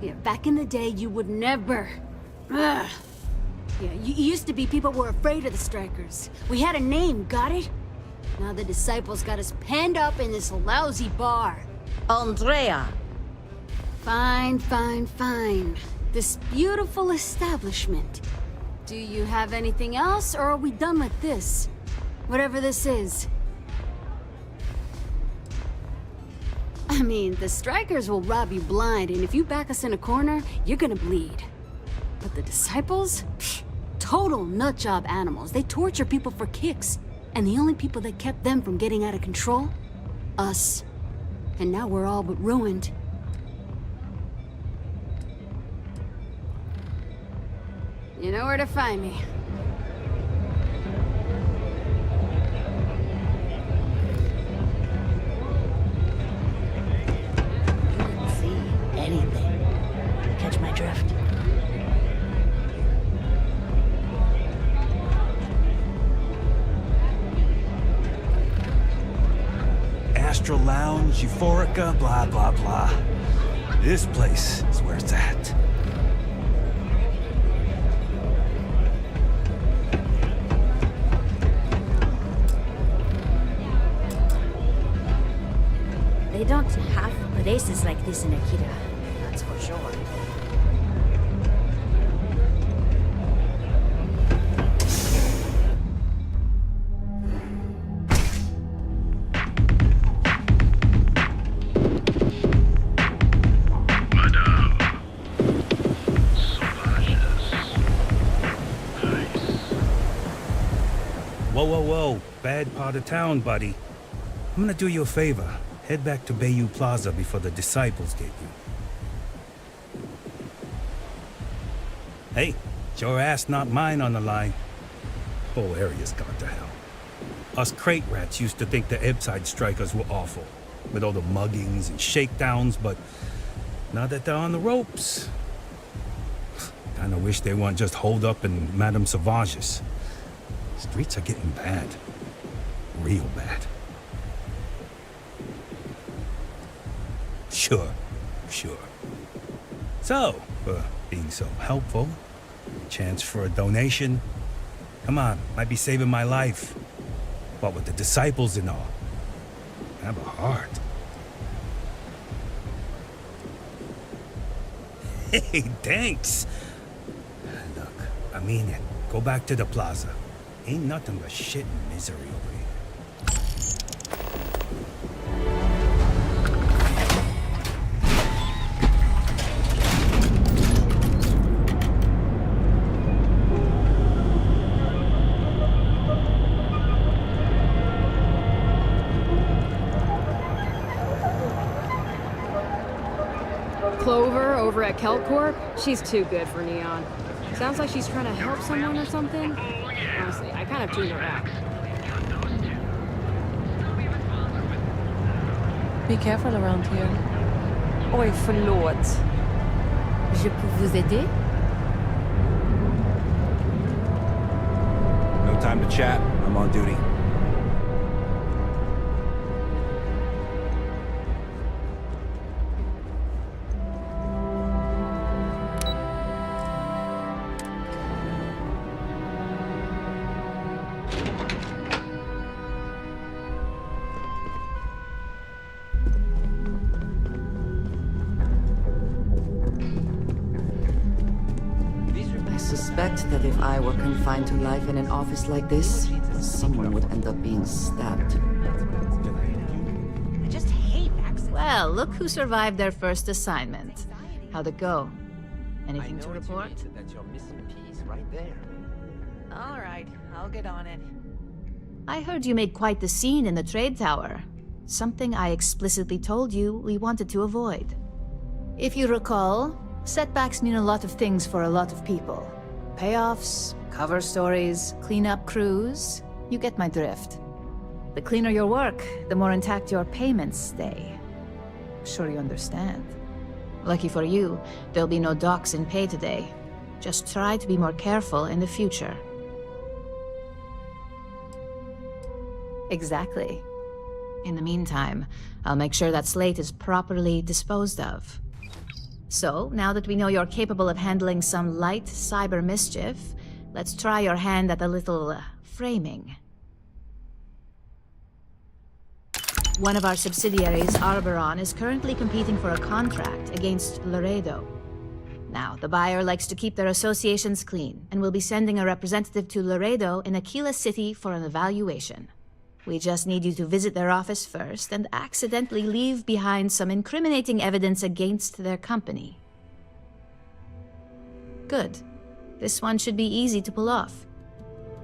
Yeah, back in the day, you would never. Ugh. Yeah, you used to be people were afraid of the Strikers. We had a name, got it? Now the Disciples got us penned up in this lousy bar. Andrea! Fine, fine, fine. This beautiful establishment. Do you have anything else, or are we done with this? Whatever this is. I mean, the Strikers will rob you blind, and if you back us in a corner, you're gonna bleed. But the Disciples? Pfft, total nutjob animals. They torture people for kicks. And the only people that kept them from getting out of control? Us. And now we're all but ruined. You know where to find me. Anything. Catch my drift? Astral Lounge, Euphorica, blah, blah, blah. This place is where it's at. They don't have places like this in Akita, that's for sure. Whoa, whoa, whoa. Bad part of town, buddy. I'm gonna do you a favor. Head back to Bayou Plaza before the Disciples get you. Hey, it's your ass, not mine on the line. Whole area's gone to hell. Us crate rats used to think the Ebbside Strikers were awful, with all the muggings and shakedowns, but now that they're on the ropes, kinda wish they weren't just holed up in Madame Sauvage's. Streets are getting bad. Real bad. Sure. So, for being so helpful, chance for a donation. Come on, might be saving my life. What with the Disciples and all. Have a heart. Hey, thanks. Look, I mean it. Go back to the plaza. Ain't nothing but shit and misery over here. Clover over at Kelcorp? She's too good for Neon. Sounds like she's trying to help someone or something. Honestly, I kind of tuned her out. Be careful around here. Oj, förlåt. Je peux vous aider? No time to chat. I'm on duty. That if I were confined to life in an office like this, someone would end up being stabbed. I just hate accidents. Well, look who survived their first assignment. How'd it go? Anything to report? That's your missing piece right there. All right, I'll get on it. I heard you made quite the scene in the trade tower. Something I explicitly told you we wanted to avoid. If you recall, setbacks mean a lot of things for a lot of people. Payoffs, cover stories, cleanup crews. You get my drift. The cleaner your work, the more intact your payments stay. Sure you understand. Lucky for you, there'll be no docks in pay today. Just try to be more careful in the future. Exactly. In the meantime, I'll make sure that slate is properly disposed of. So, now that we know you're capable of handling some light cyber mischief, let's try your hand at a little framing. One of our subsidiaries, Arboron, is currently competing for a contract against Laredo. Now, the buyer likes to keep their associations clean, and will be sending a representative to Laredo in Aquila City for an evaluation. We just need you to visit their office first and accidentally leave behind some incriminating evidence against their company. Good. This one should be easy to pull off.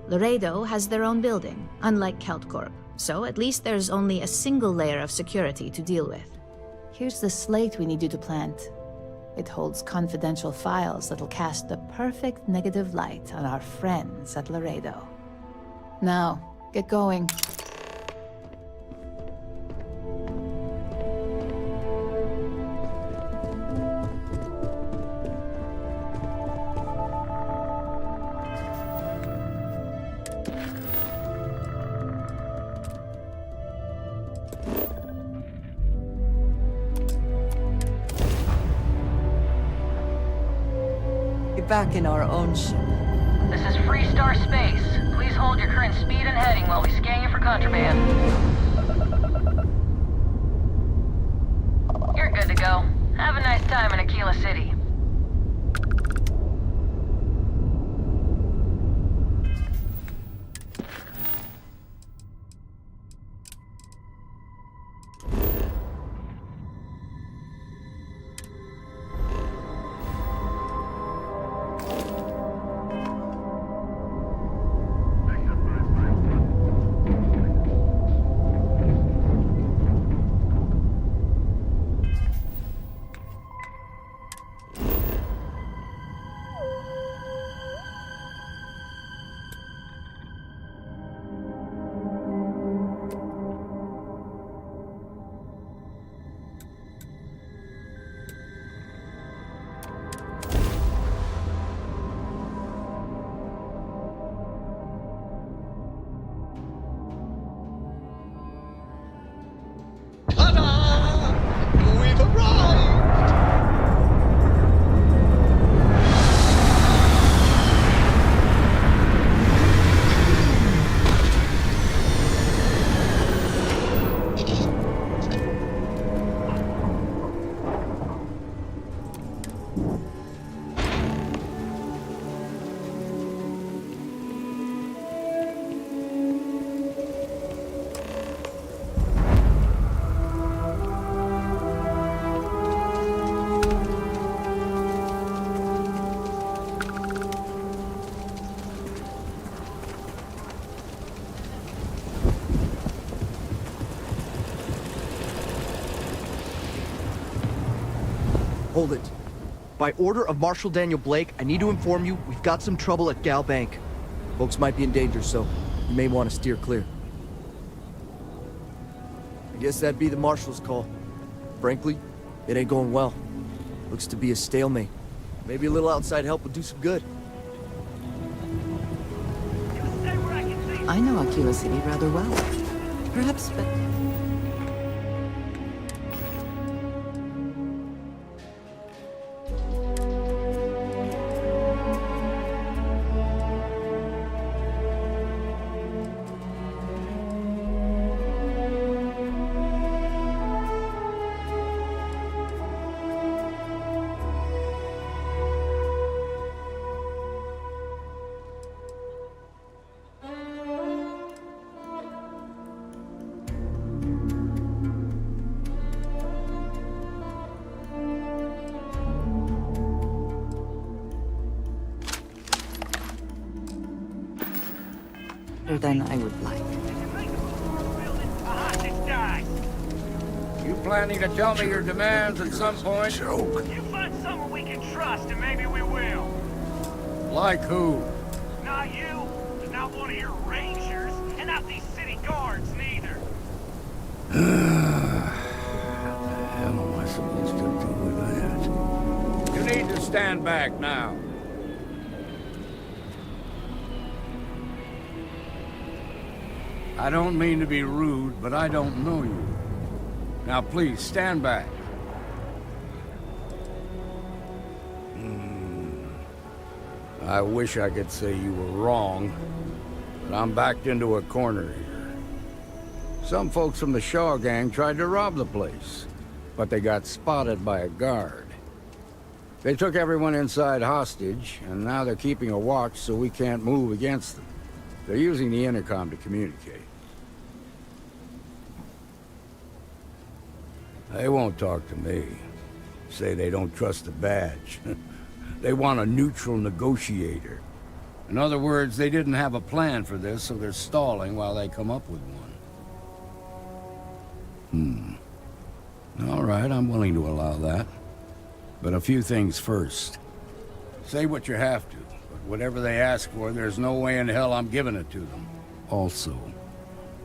Laredo has their own building, unlike KeltCorp, so at least there's only a single layer of security to deal with. Here's the slate we need you to plant. It holds confidential files that'll cast the perfect negative light on our friends at Laredo. Now, get going. Back in our own ship. This is Freestar Space. Please hold your current speed and heading while we scan you for contraband. You're good to go. Have a nice time in Aquila City. Hold it. By order of Marshal Daniel Blake, I need to inform you we've got some trouble at Gal Bank. Folks might be in danger, so you may want to steer clear. I guess that'd be the Marshal's call. Frankly, it ain't going well. Looks to be a stalemate. Maybe a little outside help would do some good. I know Aquila City rather well. Perhaps, but... than I would like. You planning to tell me your demands at some point? Joke. You find someone we can trust, and maybe we will. Like who? Not you, not one of your rangers, and not these city guards, neither. What the hell am I supposed to do with that? You need to stand back now. I don't mean to be rude, but I don't know you. Now please, stand back. I wish I could say you were wrong, but I'm backed into a corner here. Some folks from the Shaw gang tried to rob the place, but they got spotted by a guard. They took everyone inside hostage, and now they're keeping a watch so we can't move against them. They're using the intercom to communicate. They won't talk to me. Say they don't trust the badge. They want a neutral negotiator. In other words, they didn't have a plan for this, so they're stalling while they come up with one. All right, I'm willing to allow that. But a few things first. Say what you have to, but whatever they ask for, there's no way in hell I'm giving it to them. Also,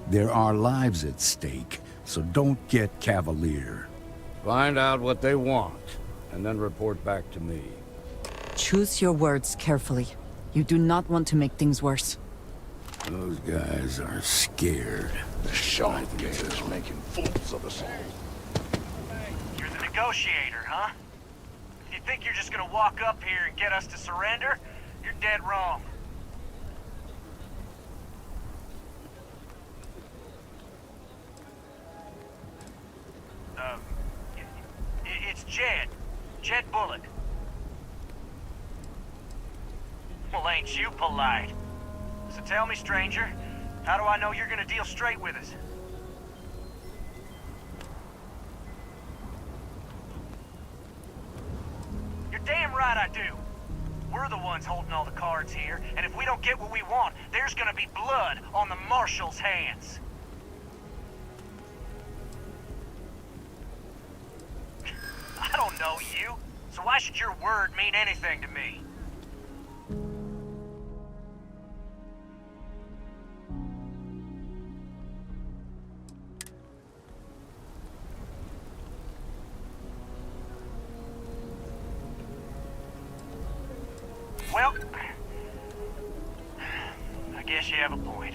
there are lives at stake, so don't get cavalier. Find out what they want, and then report back to me. Choose your words carefully. You do not want to make things worse. Those guys are scared. The Shaw gang is making fools of us all. You're the negotiator, huh? If you think you're just gonna walk up here and get us to surrender, you're dead wrong. It's Jed. Jed Bullock. Well, ain't you polite? So tell me, stranger, how do I know you're gonna deal straight with us? You're damn right I do. We're the ones holding all the cards here, and if we don't get what we want, there's gonna be blood on the Marshal's hands. I don't know you, so why should your word mean anything to me? Well, I guess you have a point.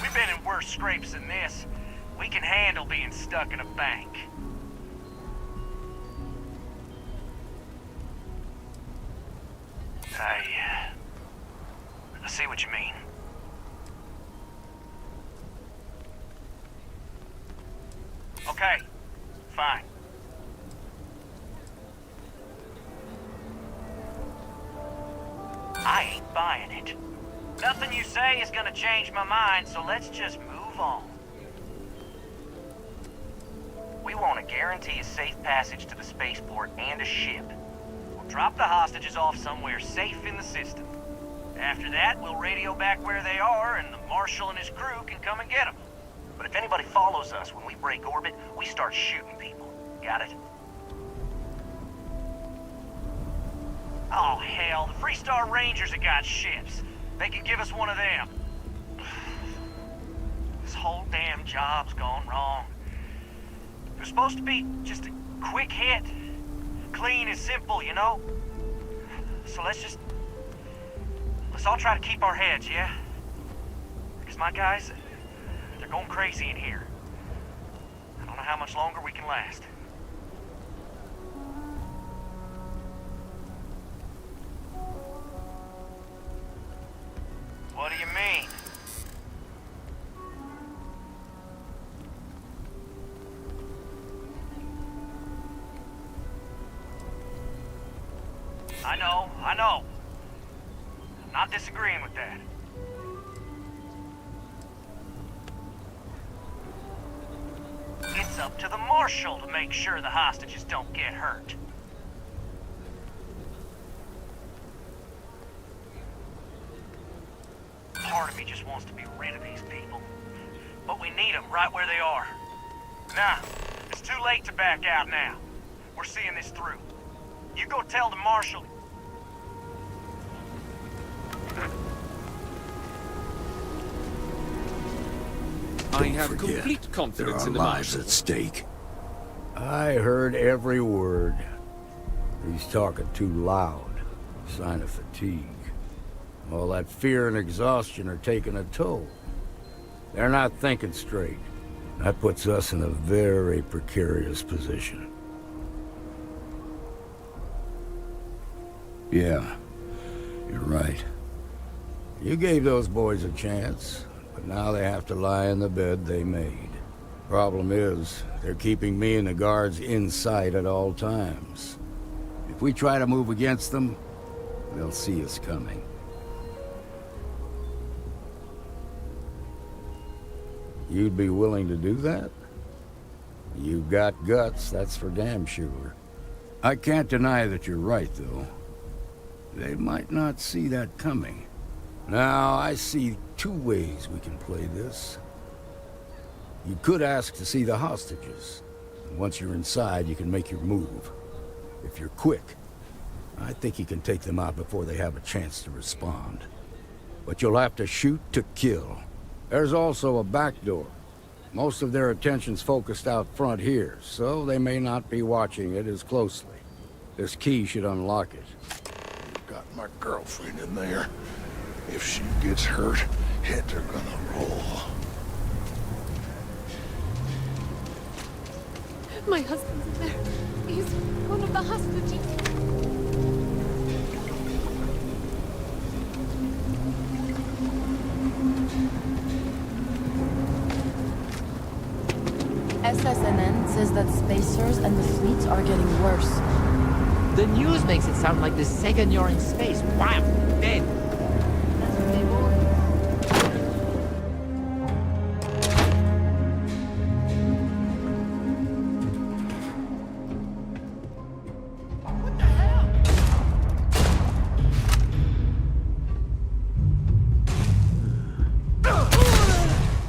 We've been in worse scrapes than this. We can handle being stuck in a bank. I see what you mean. Okay, fine. I ain't buying it. Nothing you say is gonna change my mind, so let's just move on. We want to guarantee a safe passage to the spaceport and a ship. We'll drop the hostages off somewhere safe in the system. After that, we'll radio back where they are, and the Marshal and his crew can come and get them. But if anybody follows us when we break orbit, we start shooting people. Got it? Oh, hell, the Freestar Rangers have got ships. They can give us one of them. This whole damn job's gone wrong. It was supposed to be just a quick hit. Clean and simple, you know? So let's all try to keep our heads, yeah? Because my guys, they're going crazy in here. I don't know how much longer we can last. What do you mean? I know. I'm not disagreeing with that. It's up to the Marshal to make sure the hostages don't get hurt. Part of me just wants to be rid of these people. But we need them right where they are. Nah, it's too late to back out now. We're seeing this through. You go tell the Marshal. I have complete confidence in the lives at stake. I heard every word. He's talking too loud. Sign of fatigue. All that fear and exhaustion are taking a toll. They're not thinking straight. That puts us in a very precarious position. Yeah, you're right. You gave those boys a chance, but now they have to lie in the bed they made. Problem is, they're keeping me and the guards in sight at all times. If we try to move against them, they'll see us coming. You'd be willing to do that? You've got guts, that's for damn sure. I can't deny that you're right, though. They might not see that coming. Now, I see two ways we can play this. You could ask to see the hostages. Once you're inside, you can make your move. If you're quick, I think you can take them out before they have a chance to respond. But you'll have to shoot to kill. There's also a back door. Most of their attention's focused out front here, so they may not be watching it as closely. This key should unlock it. Got my girlfriend in there. If she gets hurt, heads are gonna roll. My husband's in there. He's one of the hostages. SSNN says that spacers and the fleets are getting worse. The news makes it sound like the second you're in space, wham, dead. That's what they want.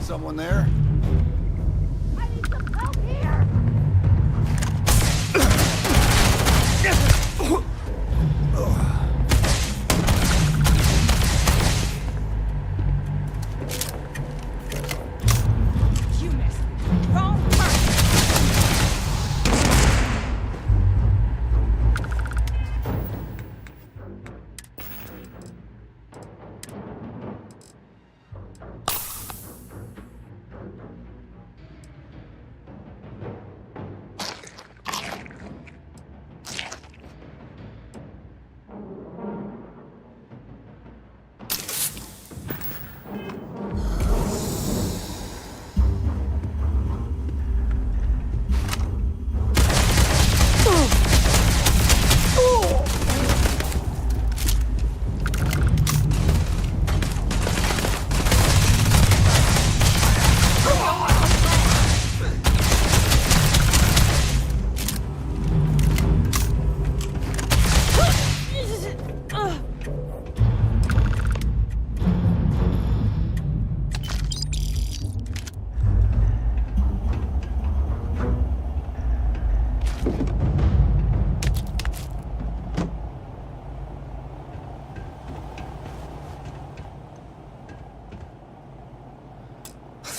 Someone there? I need some help here. You missed. Wrong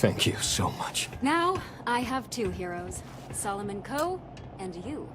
Thank you so much. Now, I have two heroes. Solomon Coe and you.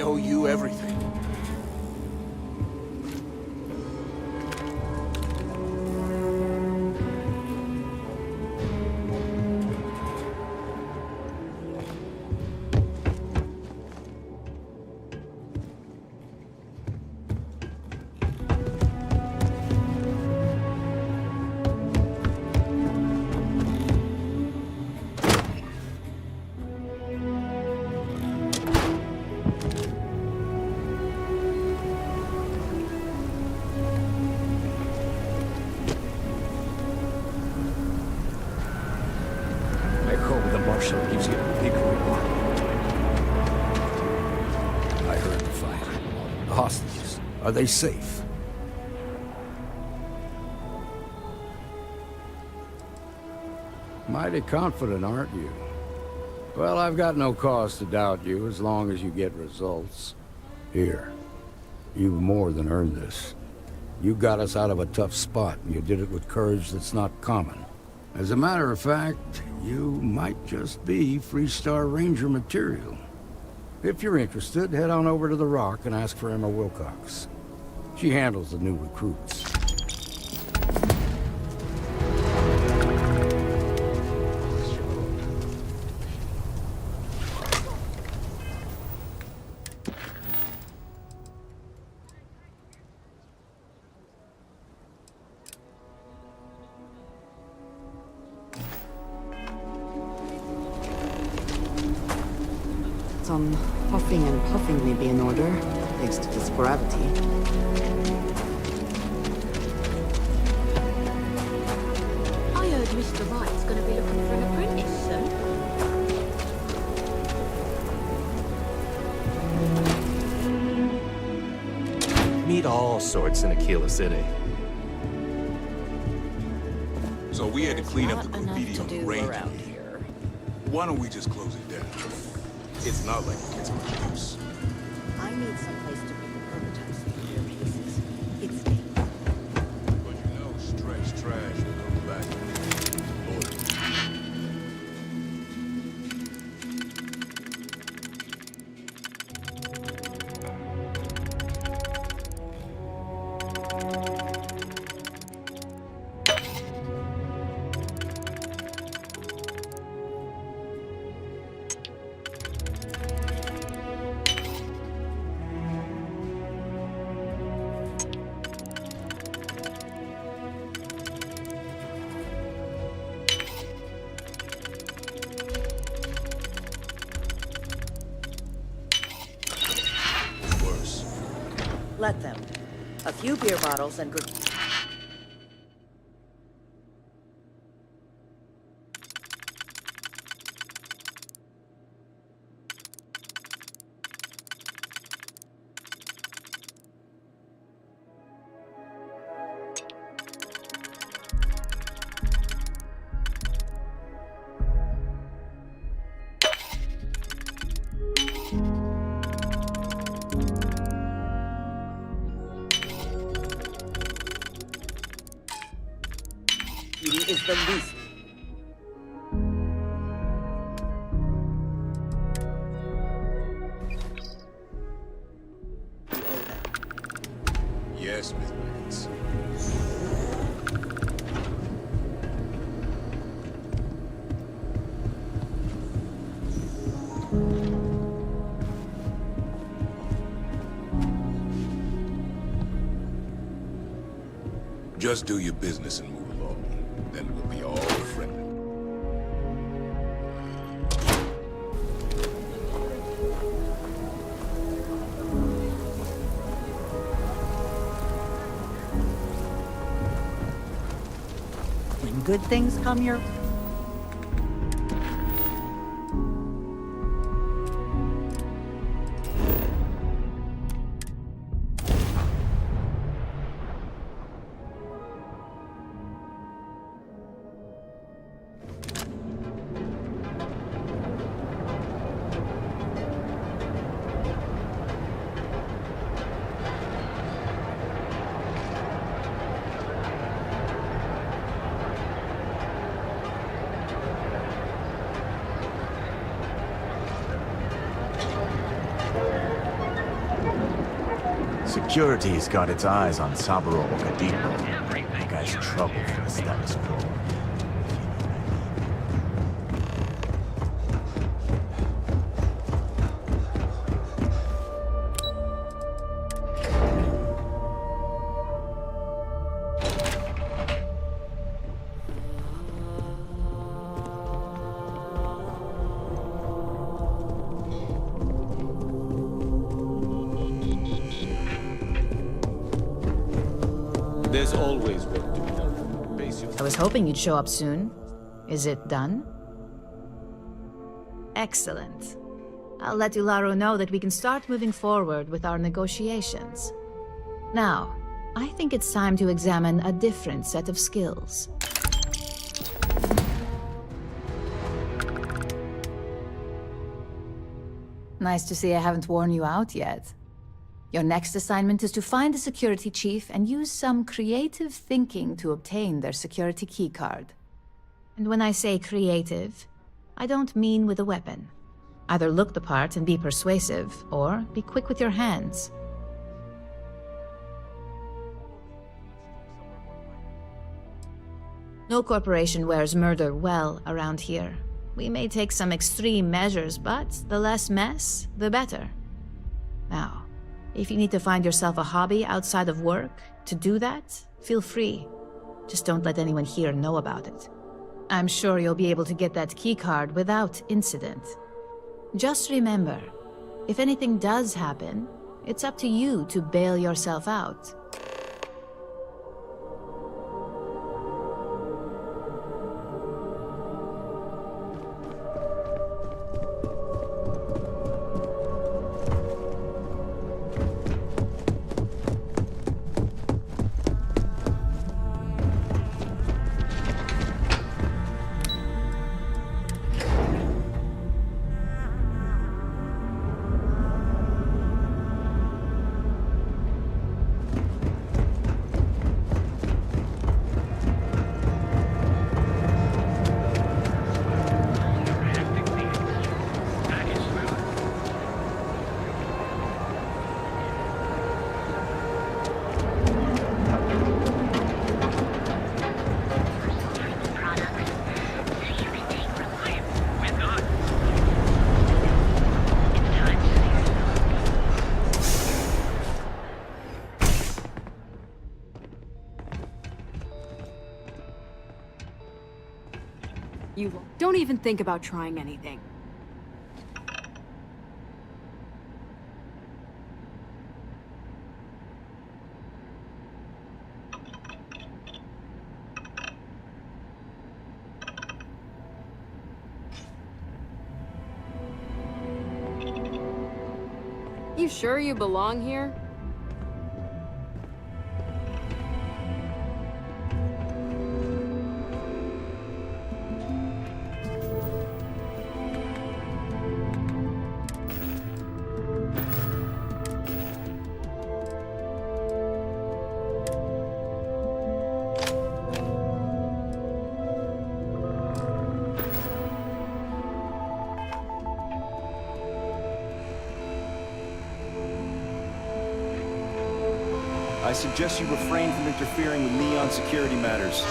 owe you everything. Marshal gives you a big reward. I heard the fight. The hostages, are they safe? Mighty confident, aren't you? Well, I've got no cause to doubt you as long as you get results. Here, you've more than earned this. You got us out of a tough spot, and you did it with courage that's not common. As a matter of fact, you might just be Freestar Ranger material. If you're interested, head on over to the Rock and ask for Emma Wilcox. She handles the new recruits. Some huffing and puffing may be in order, thanks to this gravity. I heard Mr. Wright's gonna be looking for an apprentice soon. Meet all sorts in Aquila City. So we had to clean up the graffiti on the range. Around here. Why don't we just close it down? It's not like it gets much use. I need some place to put the prototypes for your pieces. It's dangerous. But you know, stretch trash and come back. Let them. A few beer bottles and good. Is the least. Yes, Miss Vance. Just do your business and move along. Then we'll be all friendly. When good things come your Security's got its eyes on Saburo Okadipo. That guy's trouble for the status quo. There's always work to be done. Base your... I was hoping you'd show up soon. Is it done? Excellent. I'll let Ularo know that we can start moving forward with our negotiations. Now, I think it's time to examine a different set of skills. Nice to see I haven't worn you out yet. Your next assignment is to find the security chief and use some creative thinking to obtain their security keycard. And when I say creative, I don't mean with a weapon. Either look the part and be persuasive, or be quick with your hands. No corporation wears murder well around here. We may take some extreme measures, but the less mess, the better. Now, if you need to find yourself a hobby outside of work, to do that, feel free. Just don't let anyone here know about it. I'm sure you'll be able to get that keycard without incident. Just remember, if anything does happen, it's up to you to bail yourself out. You don't even think about trying anything. You sure you belong here? I suggest you refrain from interfering with Neon security matters.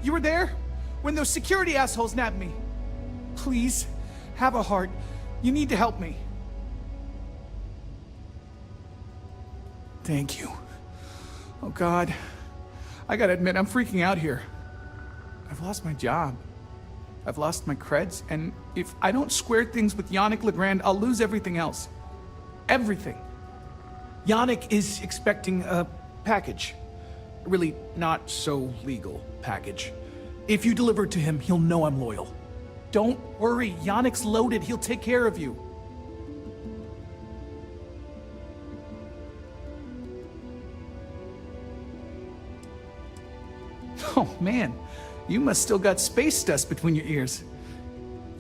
You were there when those security assholes nabbed me. Please, have a heart. You need to help me. Thank you. Oh God. I gotta admit, I'm freaking out here. I've lost my job. I've lost my creds, and if I don't square things with Yannick Legrand, I'll lose everything else. Everything. Yannick is expecting a package. A really not so legal package. If you deliver it to him, he'll know I'm loyal. Don't worry, Yannick's loaded. He'll take care of you. Oh man, you must still got space dust between your ears.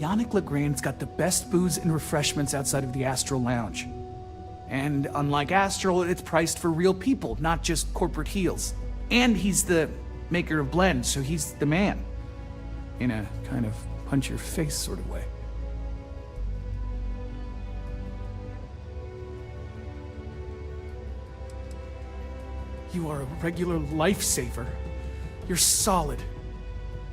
Yannick Legrand's got the best booze and refreshments outside of the Astral Lounge. And unlike Astral, it's priced for real people, not just corporate heels. And he's the maker of blends, so he's the man. In a kind of punch-your-face sort of way. You are a regular lifesaver. You're solid.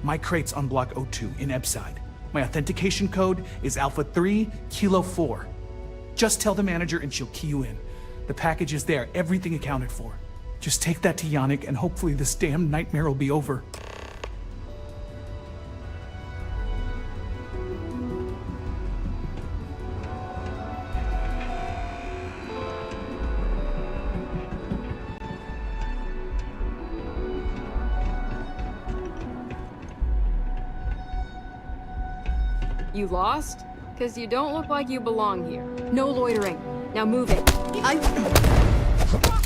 My crate's on Block 02 in Ebside. My authentication code is Alpha 3 Kilo 4. Just tell the manager and she'll key you in. The package is there, everything accounted for. Just take that to Yannick and hopefully this damn nightmare will be over. You lost? Because you don't look like you belong here. No loitering. Now move it. Drop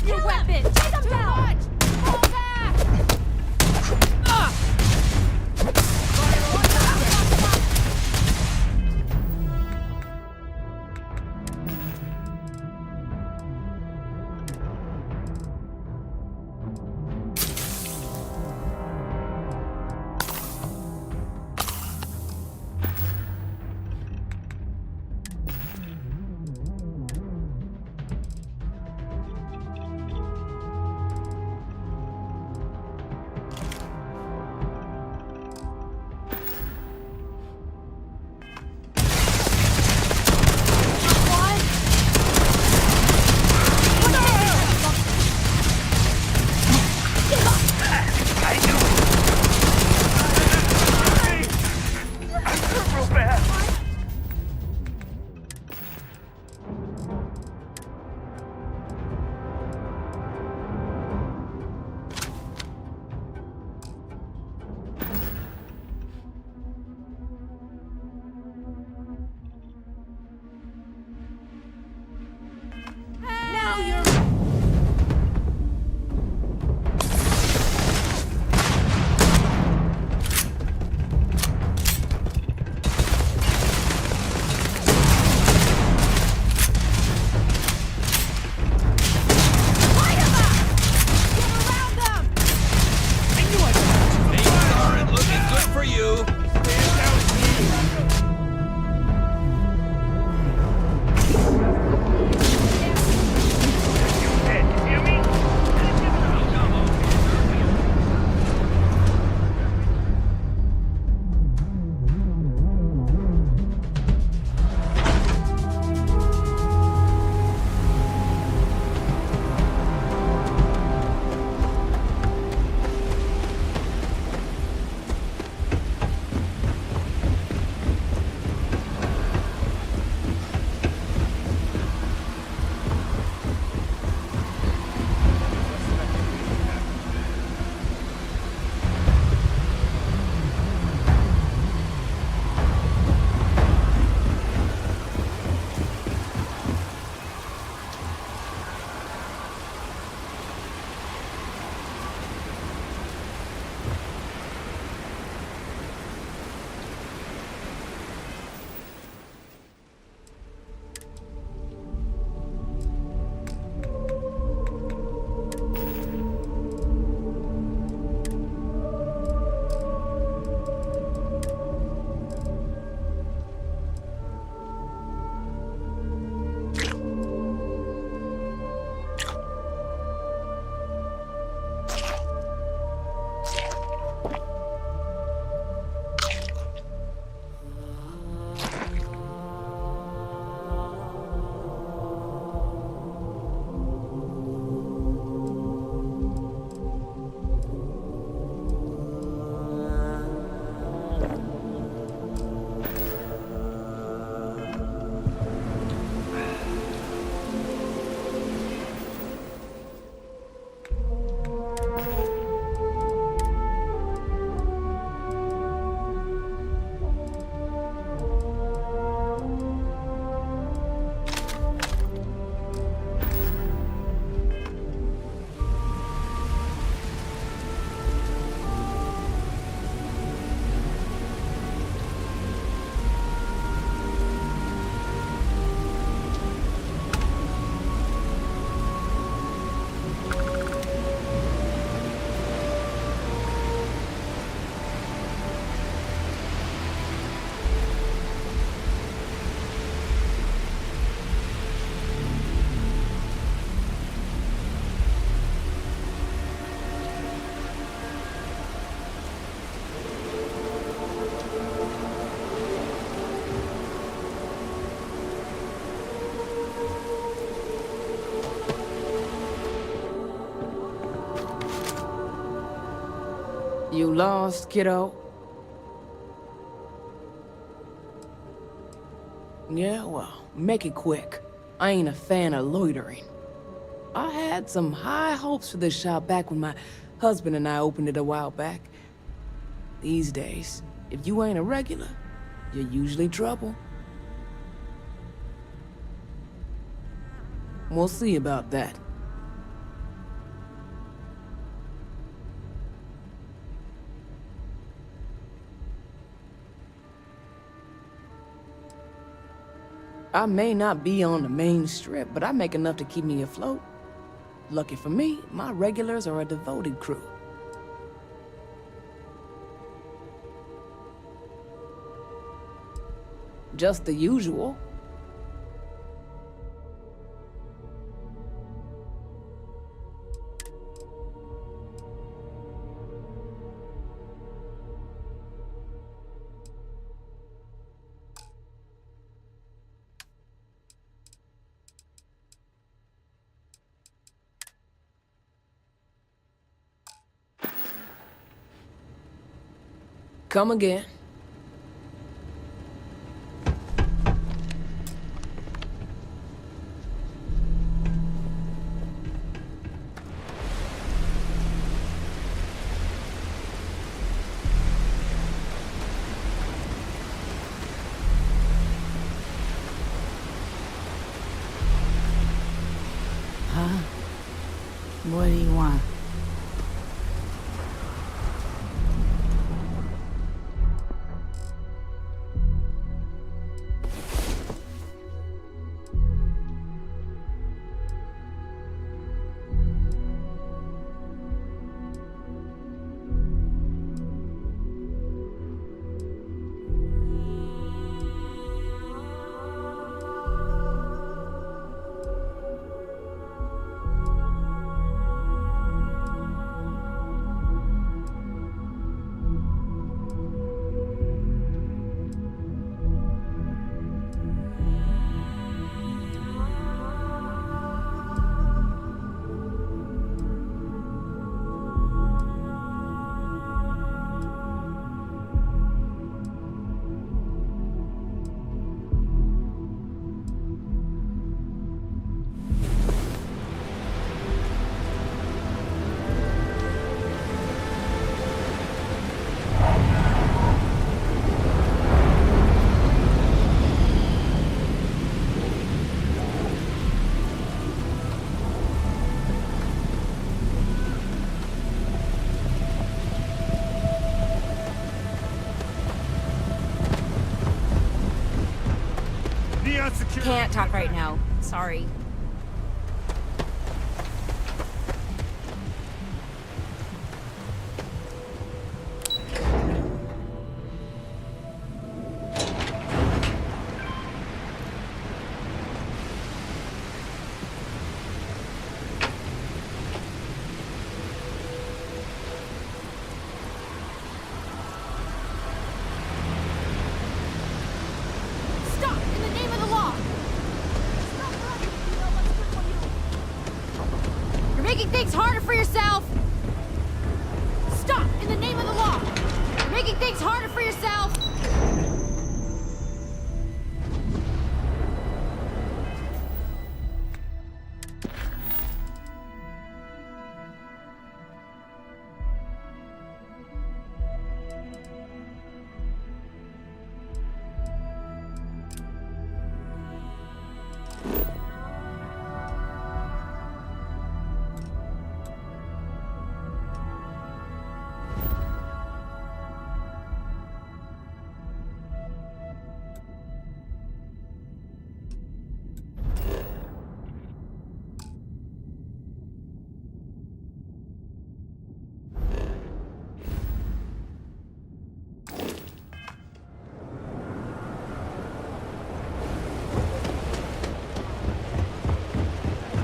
your weapon! Take him down! Fall back! You lost, kiddo? Yeah, well, make it quick. I ain't a fan of loitering. I had some high hopes for this shop back when my husband and I opened it a while back. These days, if you ain't a regular, you're usually trouble. We'll see about that. I may not be on the main strip, but I make enough to keep me afloat. Lucky for me, my regulars are a devoted crew. Just the usual. Come again. Huh? What do you want? Can't talk right now. Sorry. Making things harder for yourself! Stop! In the name of the law! You're making things harder for yourself!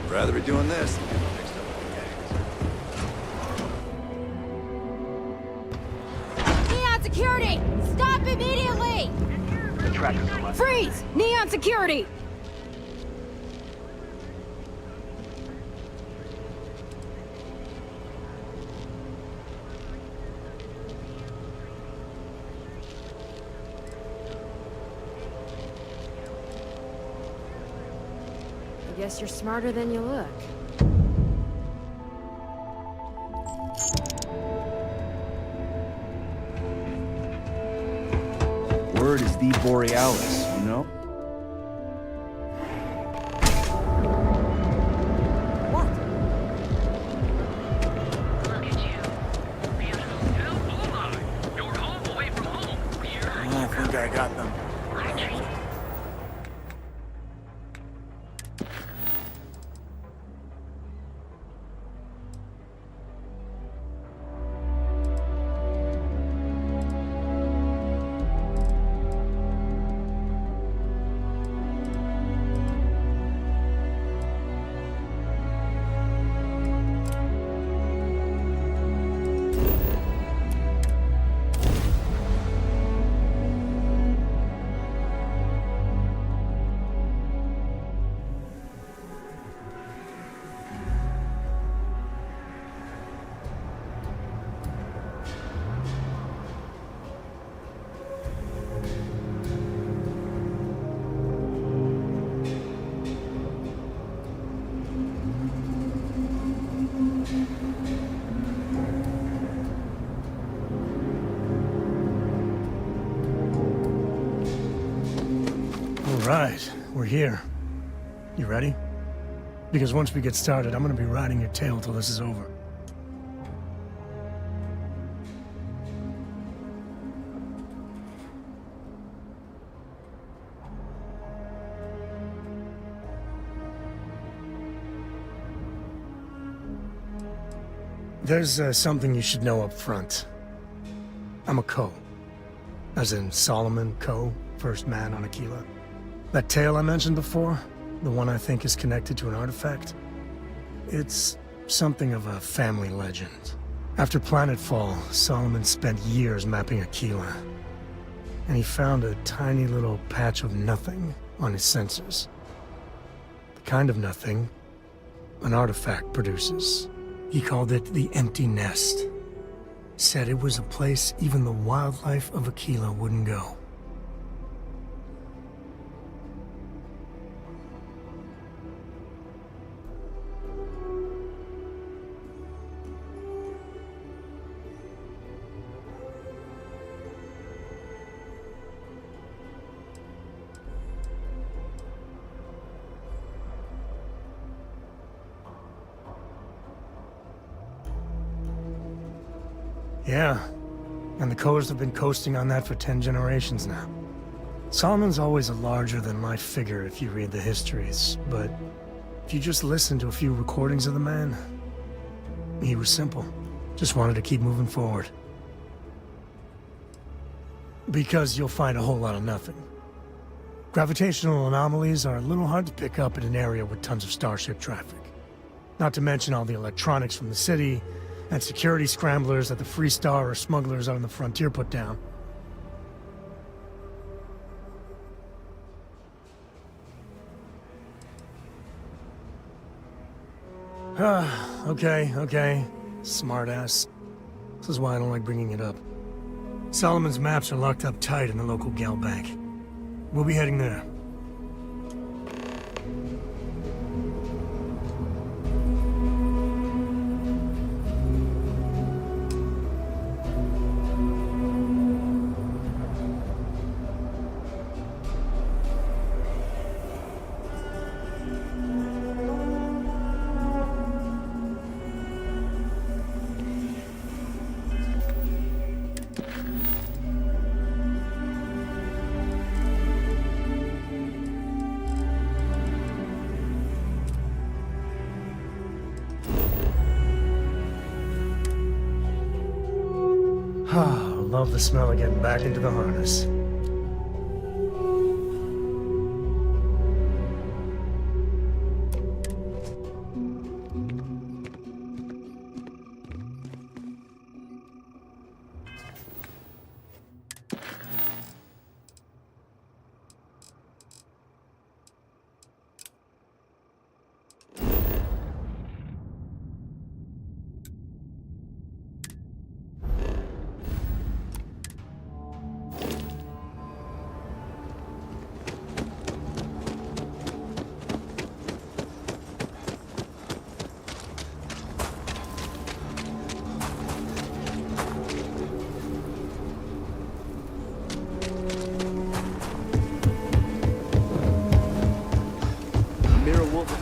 Rather be doing this. Neon security! Stop immediately! The tractor's alive. Freeze! Neon security! Guess you're smarter than you look. Word is the Borealis, you know? I think I got them. Right, we're here. You ready? Because once we get started, I'm gonna be riding your tail till this is over. There's something you should know up front. I'm a Co. As in Solomon Co., first man on Aquila. That tale I mentioned before, the one I think is connected to an artifact, it's something of a family legend. After Planetfall, Solomon spent years mapping Aquila, and he found a tiny little patch of nothing on his sensors. The kind of nothing an artifact produces. He called it the Empty Nest. Said it was a place even the wildlife of Aquila wouldn't go. Yeah, and the Coors have been coasting on that for 10 generations now. Solomon's always a larger-than-life figure if you read the histories, but if you just listen to a few recordings of the man, he was simple. Just wanted to keep moving forward. Because you'll find a whole lot of nothing. Gravitational anomalies are a little hard to pick up in an area with tons of starship traffic. Not to mention all the electronics from the city, and security scramblers that the Free Star or smugglers out on the frontier put down. Okay. Smartass. This is why I don't like bringing it up. Solomon's maps are locked up tight in the local gal bank. We'll be heading there. Love the smell of getting back into the harness.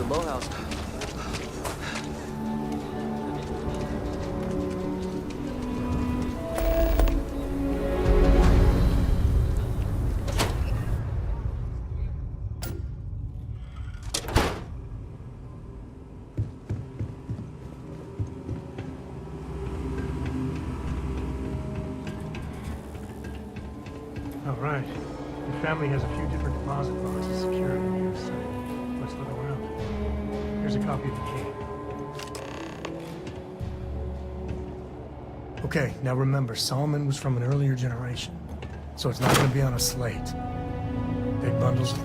the Low House. All right. Your family has a few different deposit boxes secured in here, so let's look around. Here's a copy of the key. Okay, now remember, Solomon was from an earlier generation, so it's not going to be on a slate. Big bundles of...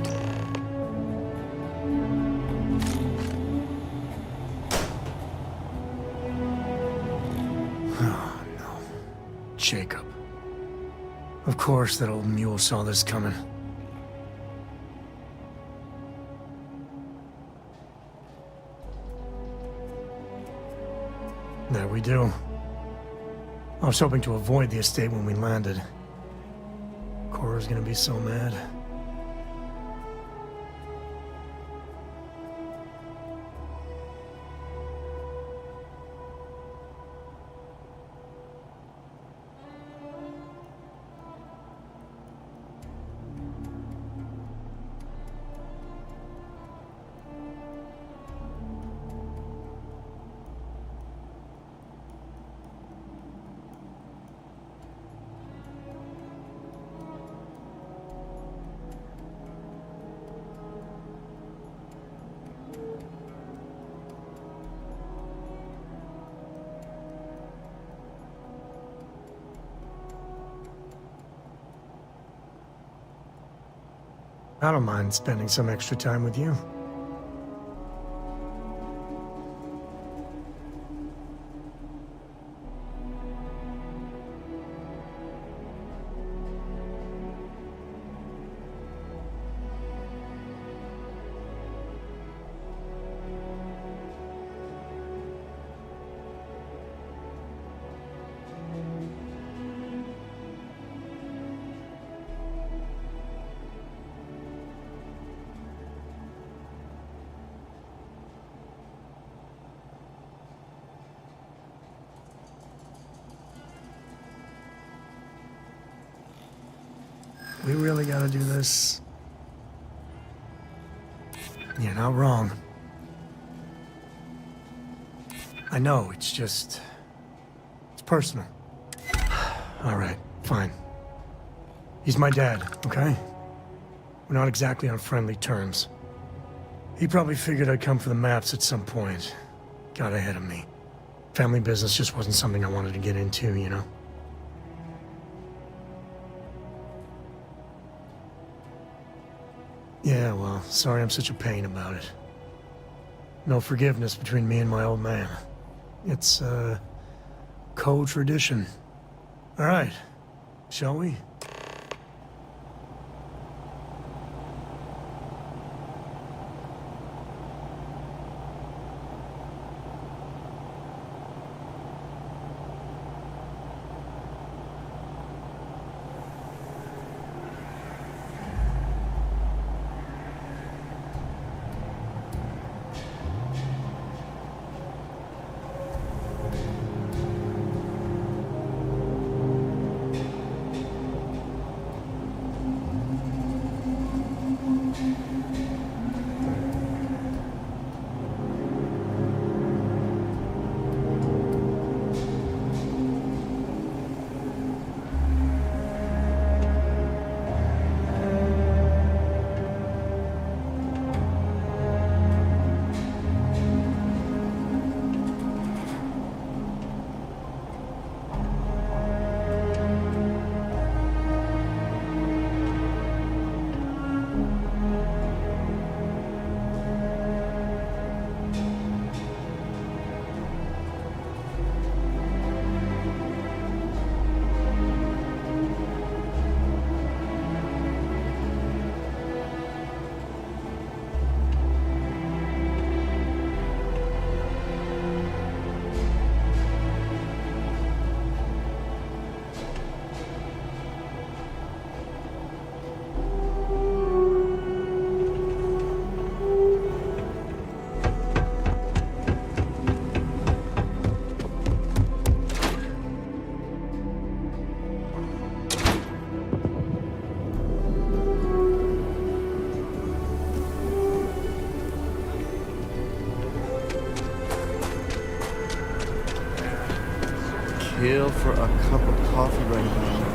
Oh, no. Jacob. Of course, that old mule saw this coming. There we do. I was hoping to avoid the estate when we landed. Cora's gonna be so mad. I don't mind spending some extra time with you. We really gotta do this. You're not wrong. I know, it's just... it's personal. All right, fine. He's my dad, okay? We're not exactly on friendly terms. He probably figured I'd come for the maps at some point. Got ahead of me. Family business just wasn't something I wanted to get into, you know? Yeah, well, sorry I'm such a pain about it. No forgiveness between me and my old man. It's, co-tradition. All right, shall we? feel for a cup of coffee right now.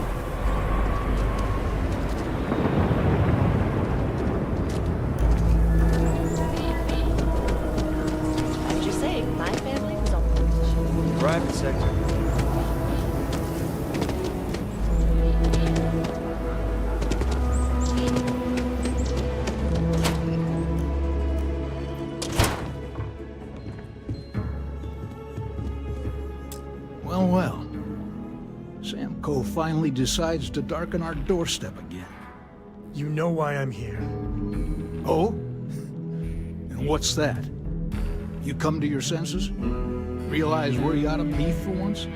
I was just saying, my family was on Private sector. Well, well. Sam Coe finally decides to darken our doorstep again. You know why I'm here. Oh? And what's that? You come to your senses? Realize where you ought to be for once?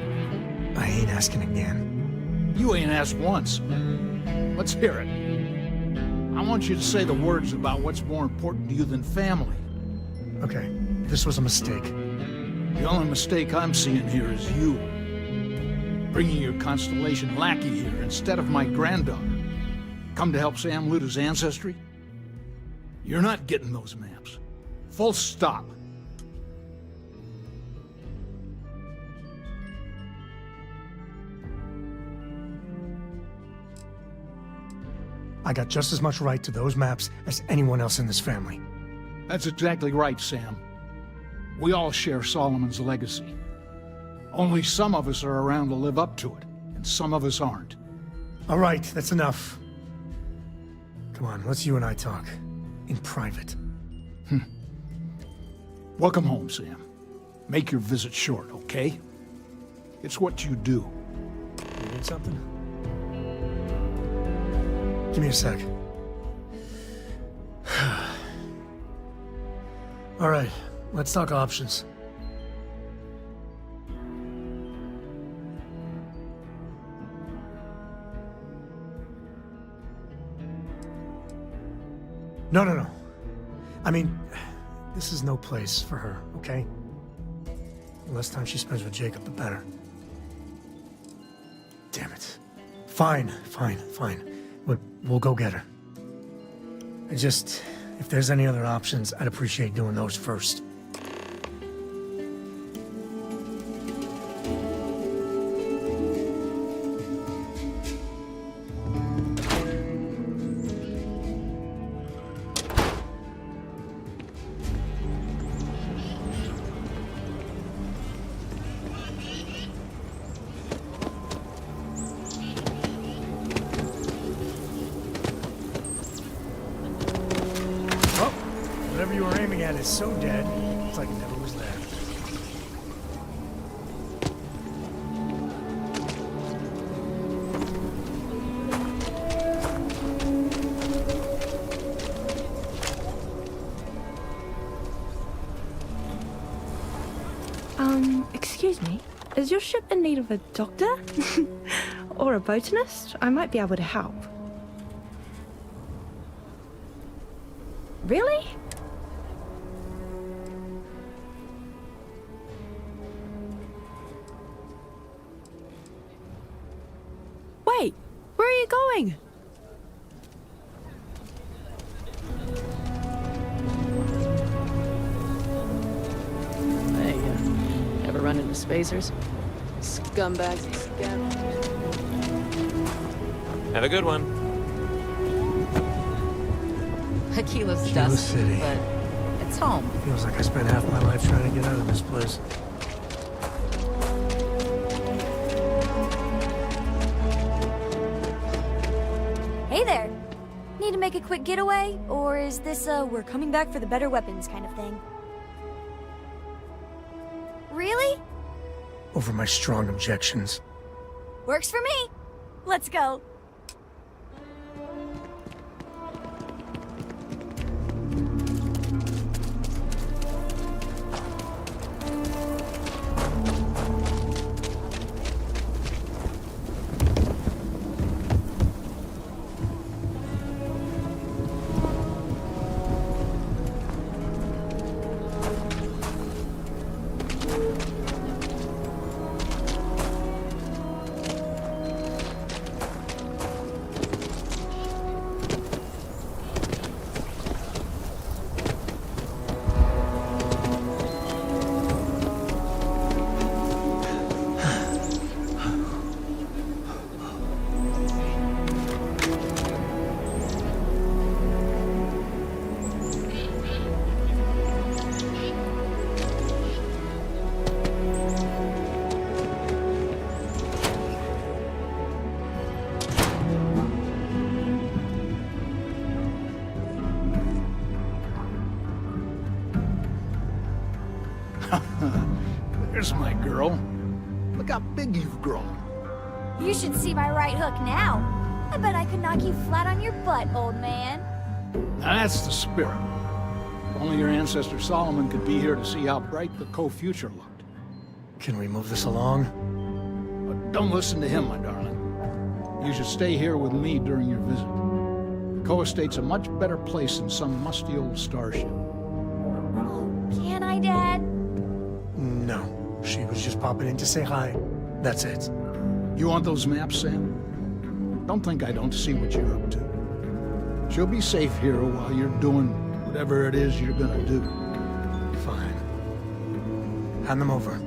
I ain't asking again. You ain't asked once. Let's hear it. I want you to say the words about what's more important to you than family. Okay, this was a mistake. The only mistake I'm seeing here is you. Bringing your Constellation lackey here instead of my granddaughter. Come to help Sam loot his ancestry? You're not getting those maps. Full stop. I got just as much right to those maps as anyone else in this family. That's exactly right, Sam. We all share Solomon's legacy. Only some of us are around to live up to it, and some of us aren't. All right, that's enough. Come on, let's you and I talk. In private. Welcome home, Sam. Make your visit short, okay? It's what you do. You need something? Give me a sec. All right, let's talk options. No. I mean, this is no place for her, okay? The less time she spends with Jacob, the better. Damn it. Fine. We'll go get her. If there's any other options, I'd appreciate doing those first. Whatever you were aiming at is so dead, it's like it never was there. Excuse me. Is your ship in need of a doctor? Or a botanist? I might be able to help. Really? Wait, where are you going? Hey, ever run into spacers? Scumbags and scavengers. Have a good one. Aquila's Kilo dusty, City. but it's home. Feels like I spent half my life trying to get out of this place. Hey there! Need to make a quick getaway? Or is this a we're coming back for the better weapons kind of thing? Really? Over my strong objections. Works for me! Let's go! There's my girl. Look how big you've grown. You should see my right hook now. I bet I could knock you flat on your butt, old man. Now that's the spirit. If only your ancestor Solomon could be here to see how bright the co-future looked. Can we move this along? But don't listen to him, my darling. You should stay here with me during your visit. The co-estate's a much better place than some musty old starship. Can I, Dad? No. She was just popping in to say hi. That's it. You want those maps, Sam? Don't think I don't see what you're up to. She'll be safe here while you're doing whatever it is you're gonna do. Fine. Hand them over.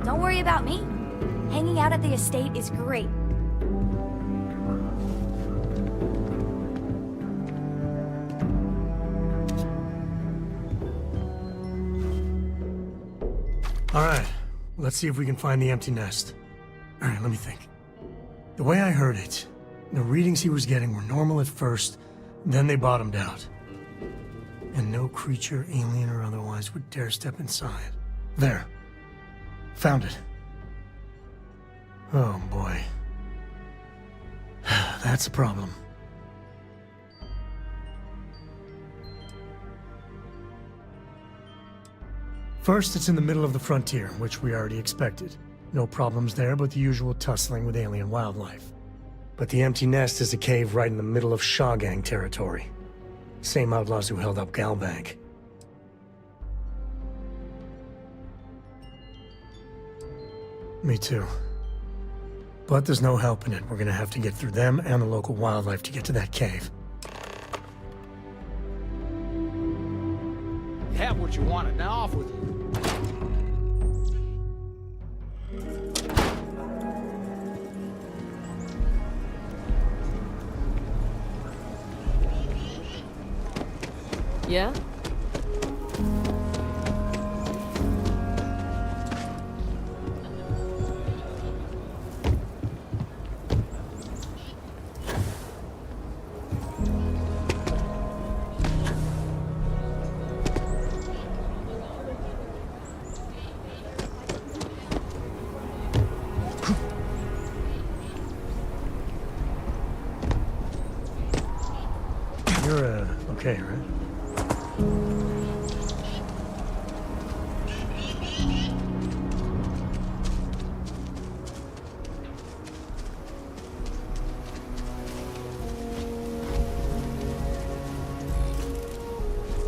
Don't worry about me. Hanging out at the estate is great. All right, let's see if we can find the empty nest. All right, let me think. The way I heard it, the readings he was getting were normal at first, then they bottomed out. And no creature, alien or otherwise, would dare step inside. There. Found it. Oh boy. That's a problem. First, it's in the middle of the frontier, which we already expected. No problems there, but the usual tussling with alien wildlife. But the empty nest is a cave right in the middle of Shawgang territory. Same outlaws who held up Galbank. Me too. But there's no helping it. We're gonna have to get through them and the local wildlife to get to that cave. You have what you wanted, now off with you. Yeah? You're, okay, right?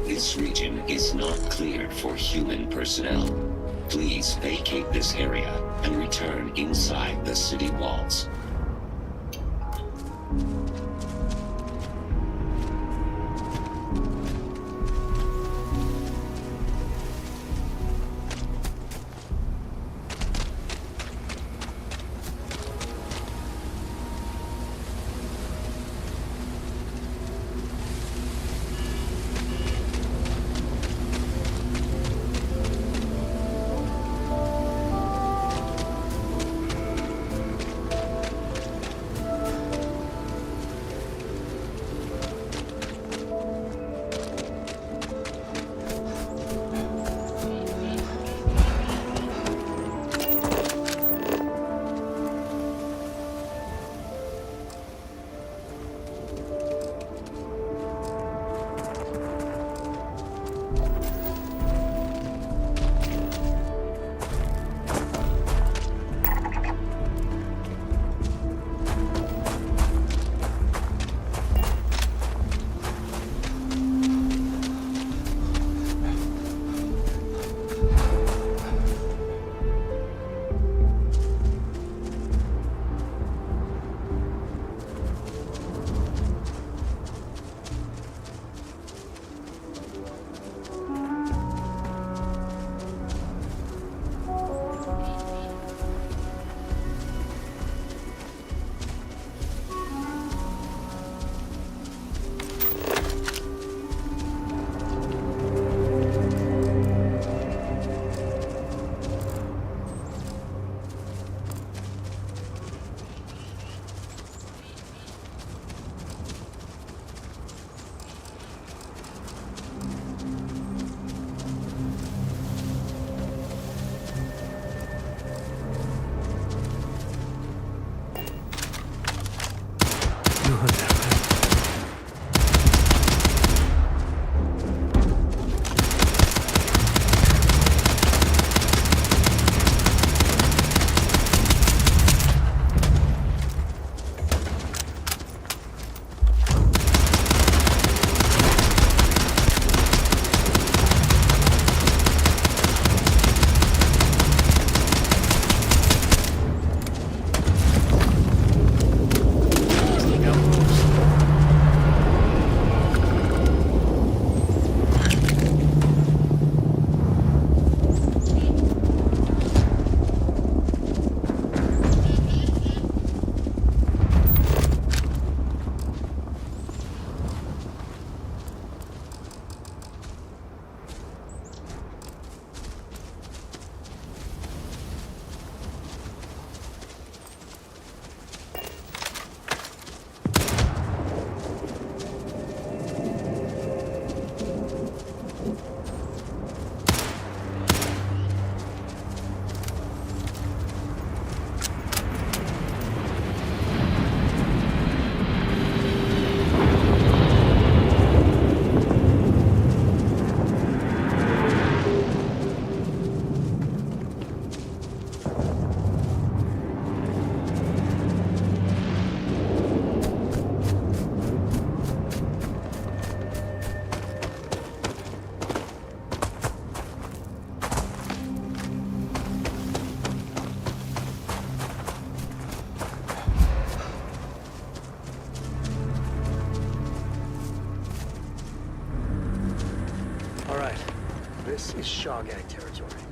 This region is not cleared for human personnel. Please vacate this area and return inside the city walls. This is Shawgang territory.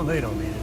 Well, they don't need it.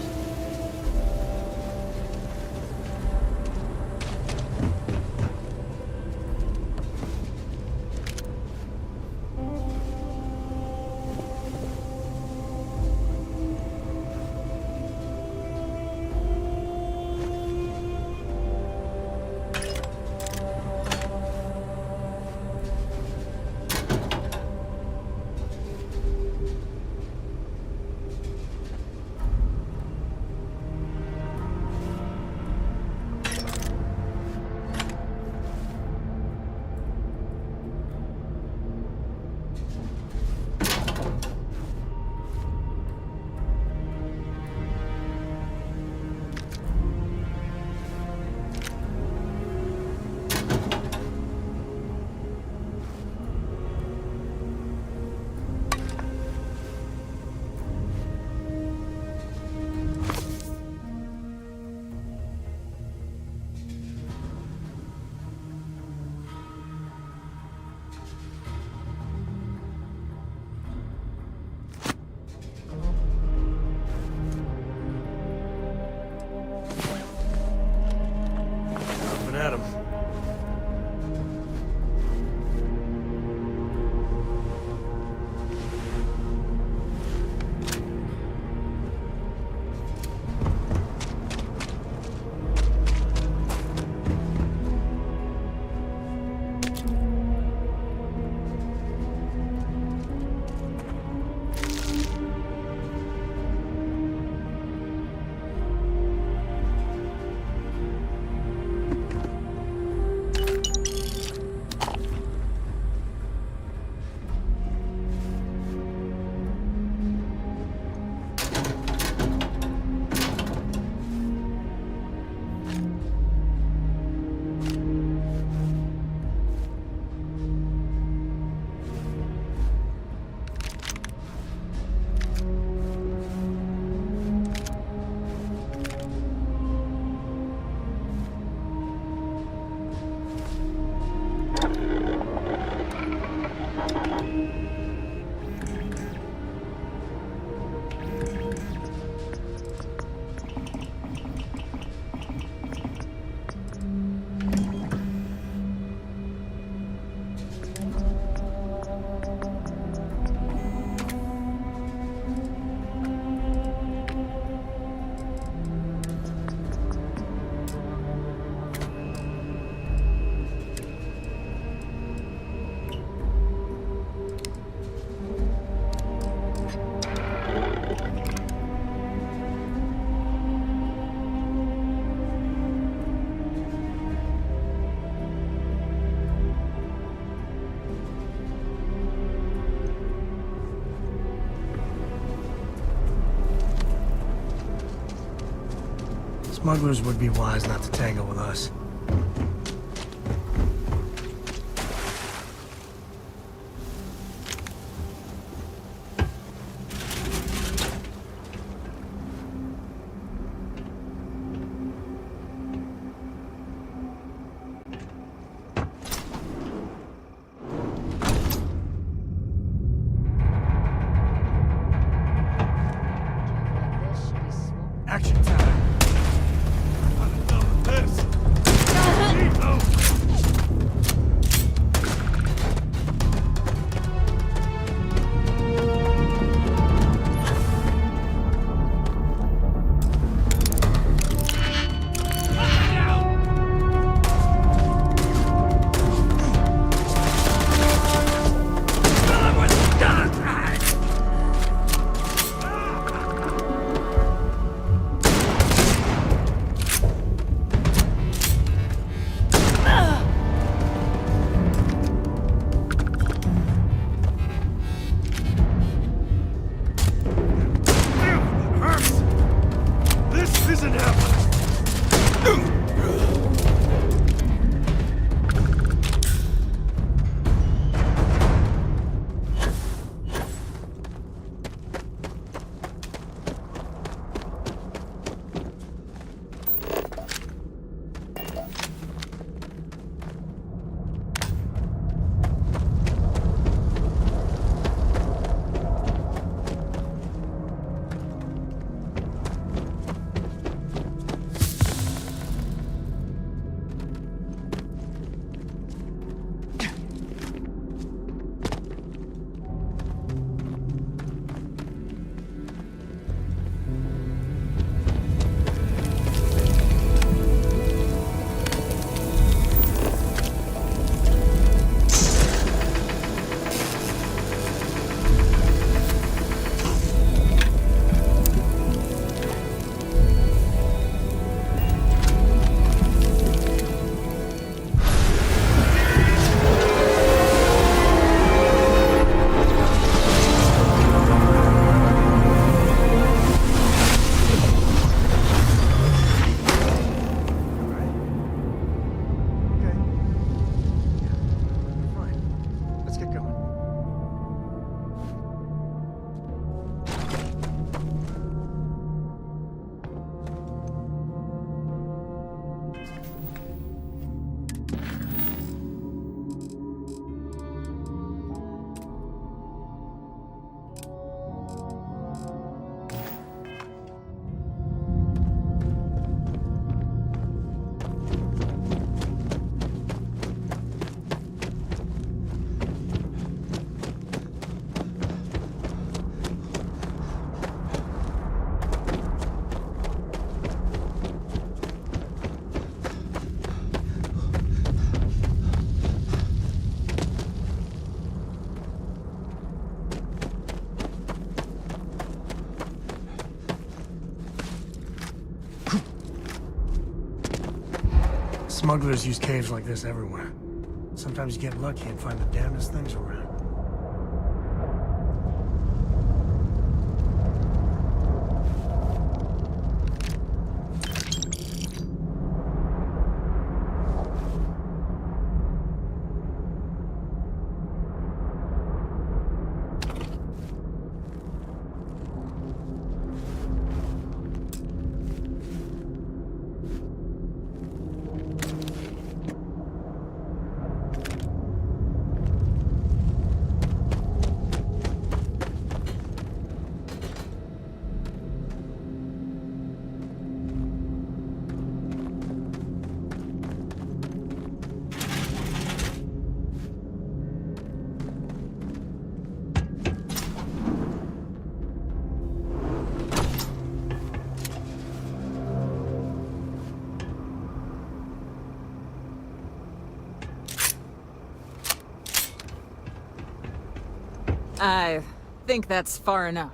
At him. Smugglers would be wise not to tangle with us. Action time. I'm done with this. Smugglers use caves like this everywhere. Sometimes you get lucky and find the damnedest things around. I think that's far enough.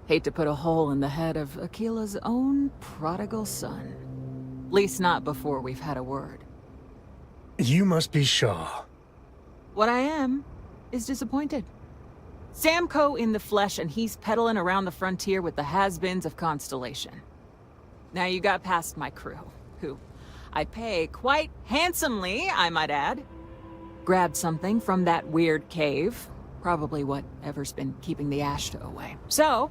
Hate to put a hole in the head of Aquila's own prodigal son. Least not before we've had a word. You must be Shaw. What I am is disappointed. Samco in the flesh, and he's peddling around the frontier with the has-beens of Constellation. Now you got past my crew, who I pay quite handsomely, I might add. Grabbed something from that weird cave. Probably whatever's been keeping the Ashta away. So,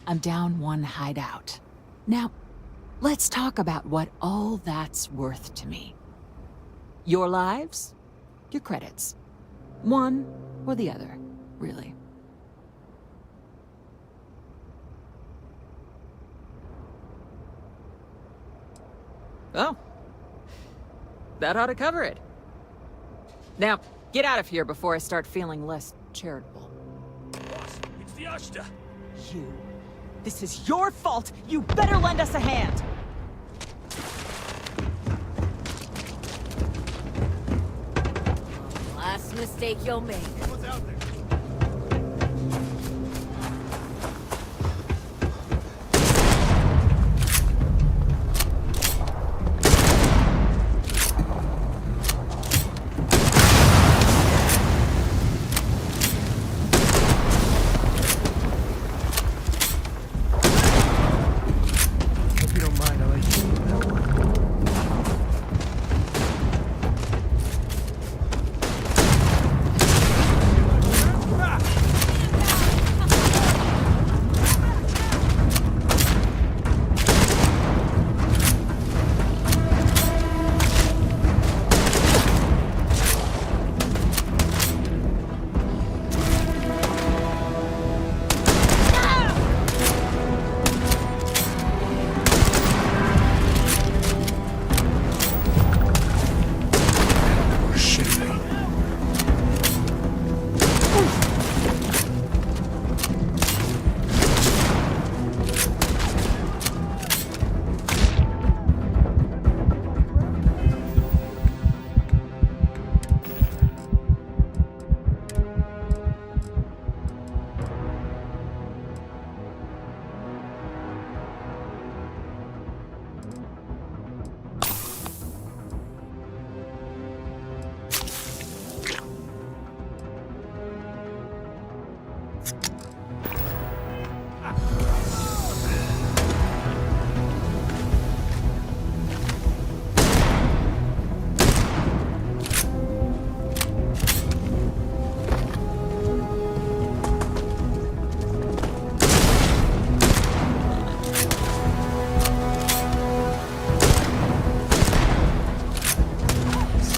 I'm down one hideout. Now, let's talk about what all that's worth to me. Your lives, your credits. One or the other, really. Oh. That ought to cover it. Now, get out of here before I start feeling less charitable. Boss, it's the Ashta. You. This is your fault! You better lend us a hand! Last mistake you'll make. What's out there?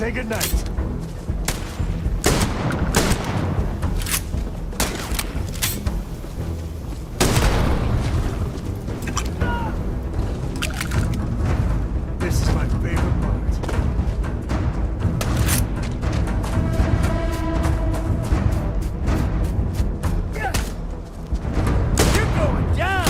Say goodnight. This is my favorite part. You're going down!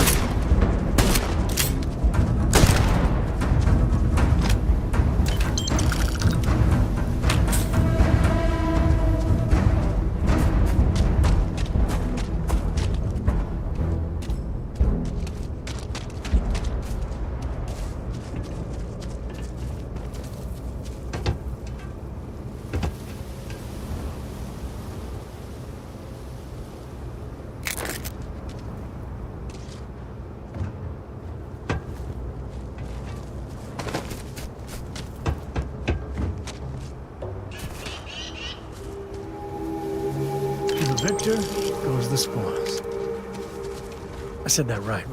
victor goes the spoils. I said that right?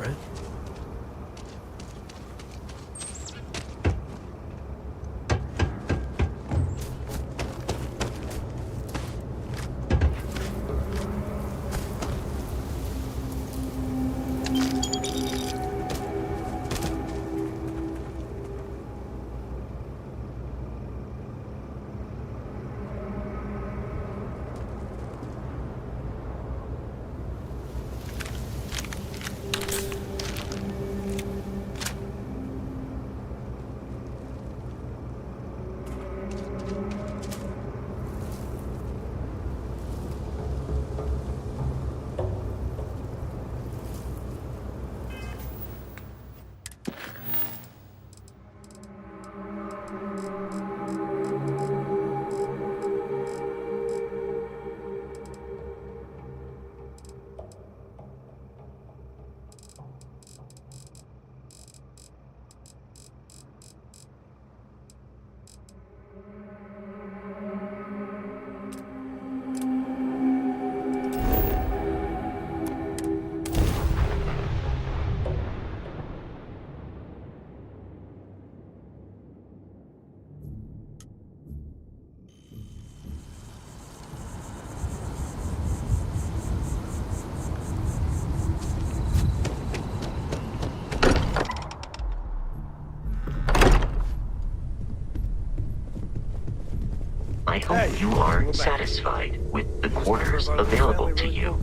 I hope you are satisfied with the quarters available to you.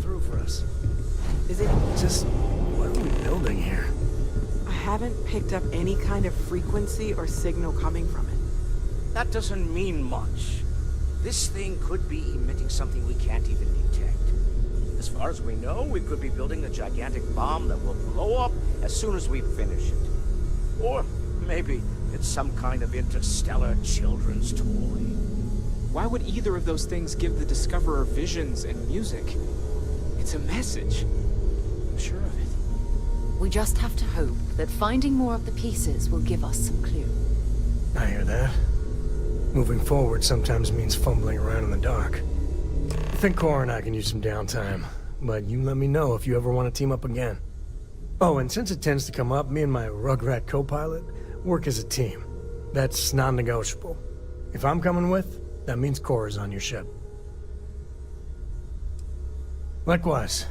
Is it just... what are we building here? I haven't picked up any kind of frequency or signal coming from it. That doesn't mean much. This thing could be emitting something we can't even detect. As far as we know, we could be building a gigantic bomb that will blow up as soon as we finish it. Or maybe it's some kind of interstellar children's toy. Why would either of those things give the Discoverer visions and music? It's a message. I'm sure of it. We just have to hope that finding more of the pieces will give us some clue. I hear that. Moving forward sometimes means fumbling around in the dark. I think Cora and I can use some downtime, but you let me know if you ever want to team up again. Oh, and since it tends to come up, me and my Rugrat co-pilot work as a team. That's non-negotiable. If I'm coming with, that means Cora's on your ship. Likewise,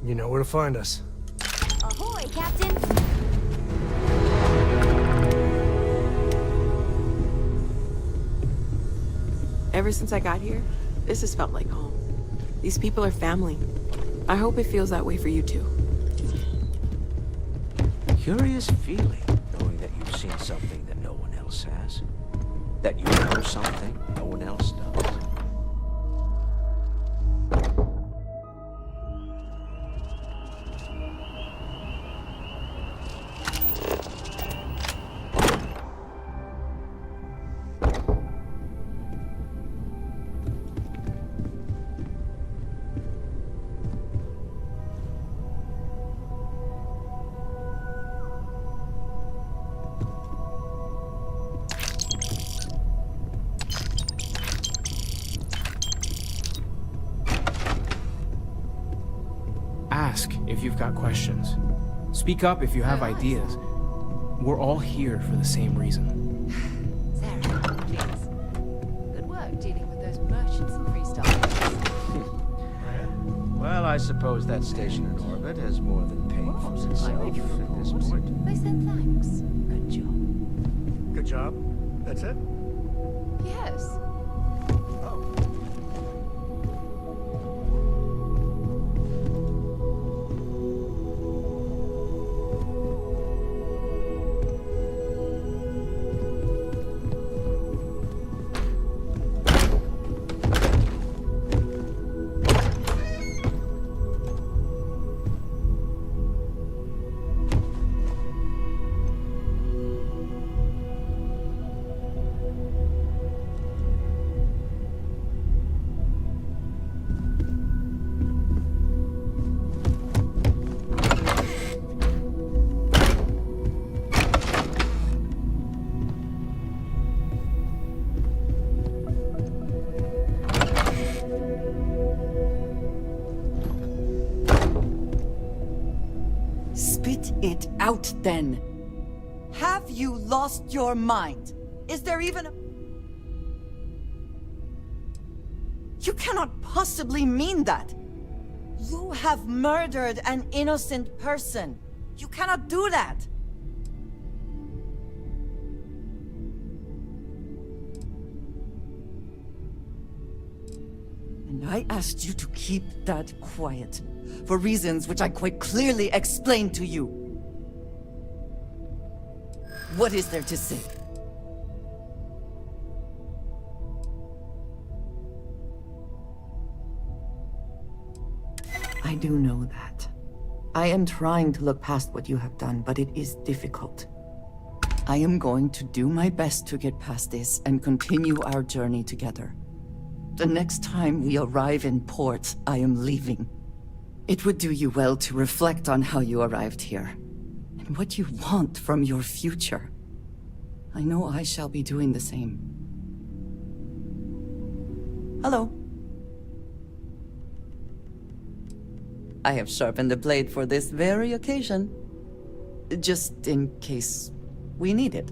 you know where to find us. Ahoy, Captain! Ever since I got here, this has felt like home. These people are family. I hope it feels that way for you too. Curious feeling, knowing that you've seen something that no one else has. That you know something no one else does. Ask if you've got questions. Speak up if you have ideas. We're all here for the same reason. Sarah, please. Good work dealing with those merchants and freestyles. Well, I suppose that station in orbit has more than paid for itself at this point. They said thanks. Good job. Good job? That's it? Yes. out then. Have you lost your mind? Is there even a... You cannot possibly mean that. You have murdered an innocent person. You cannot do that. And I asked you to keep that quiet, for reasons which I quite clearly explained to you. What is there to say? I do know that. I am trying to look past what you have done, but it is difficult. I am going to do my best to get past this and continue our journey together. The next time we arrive in port, I am leaving. It would do you well to reflect on how you arrived here, and what you want from your future. I know I shall be doing the same. Hello. I have sharpened the blade for this very occasion. Just in case we need it.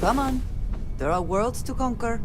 Come on. There are worlds to conquer.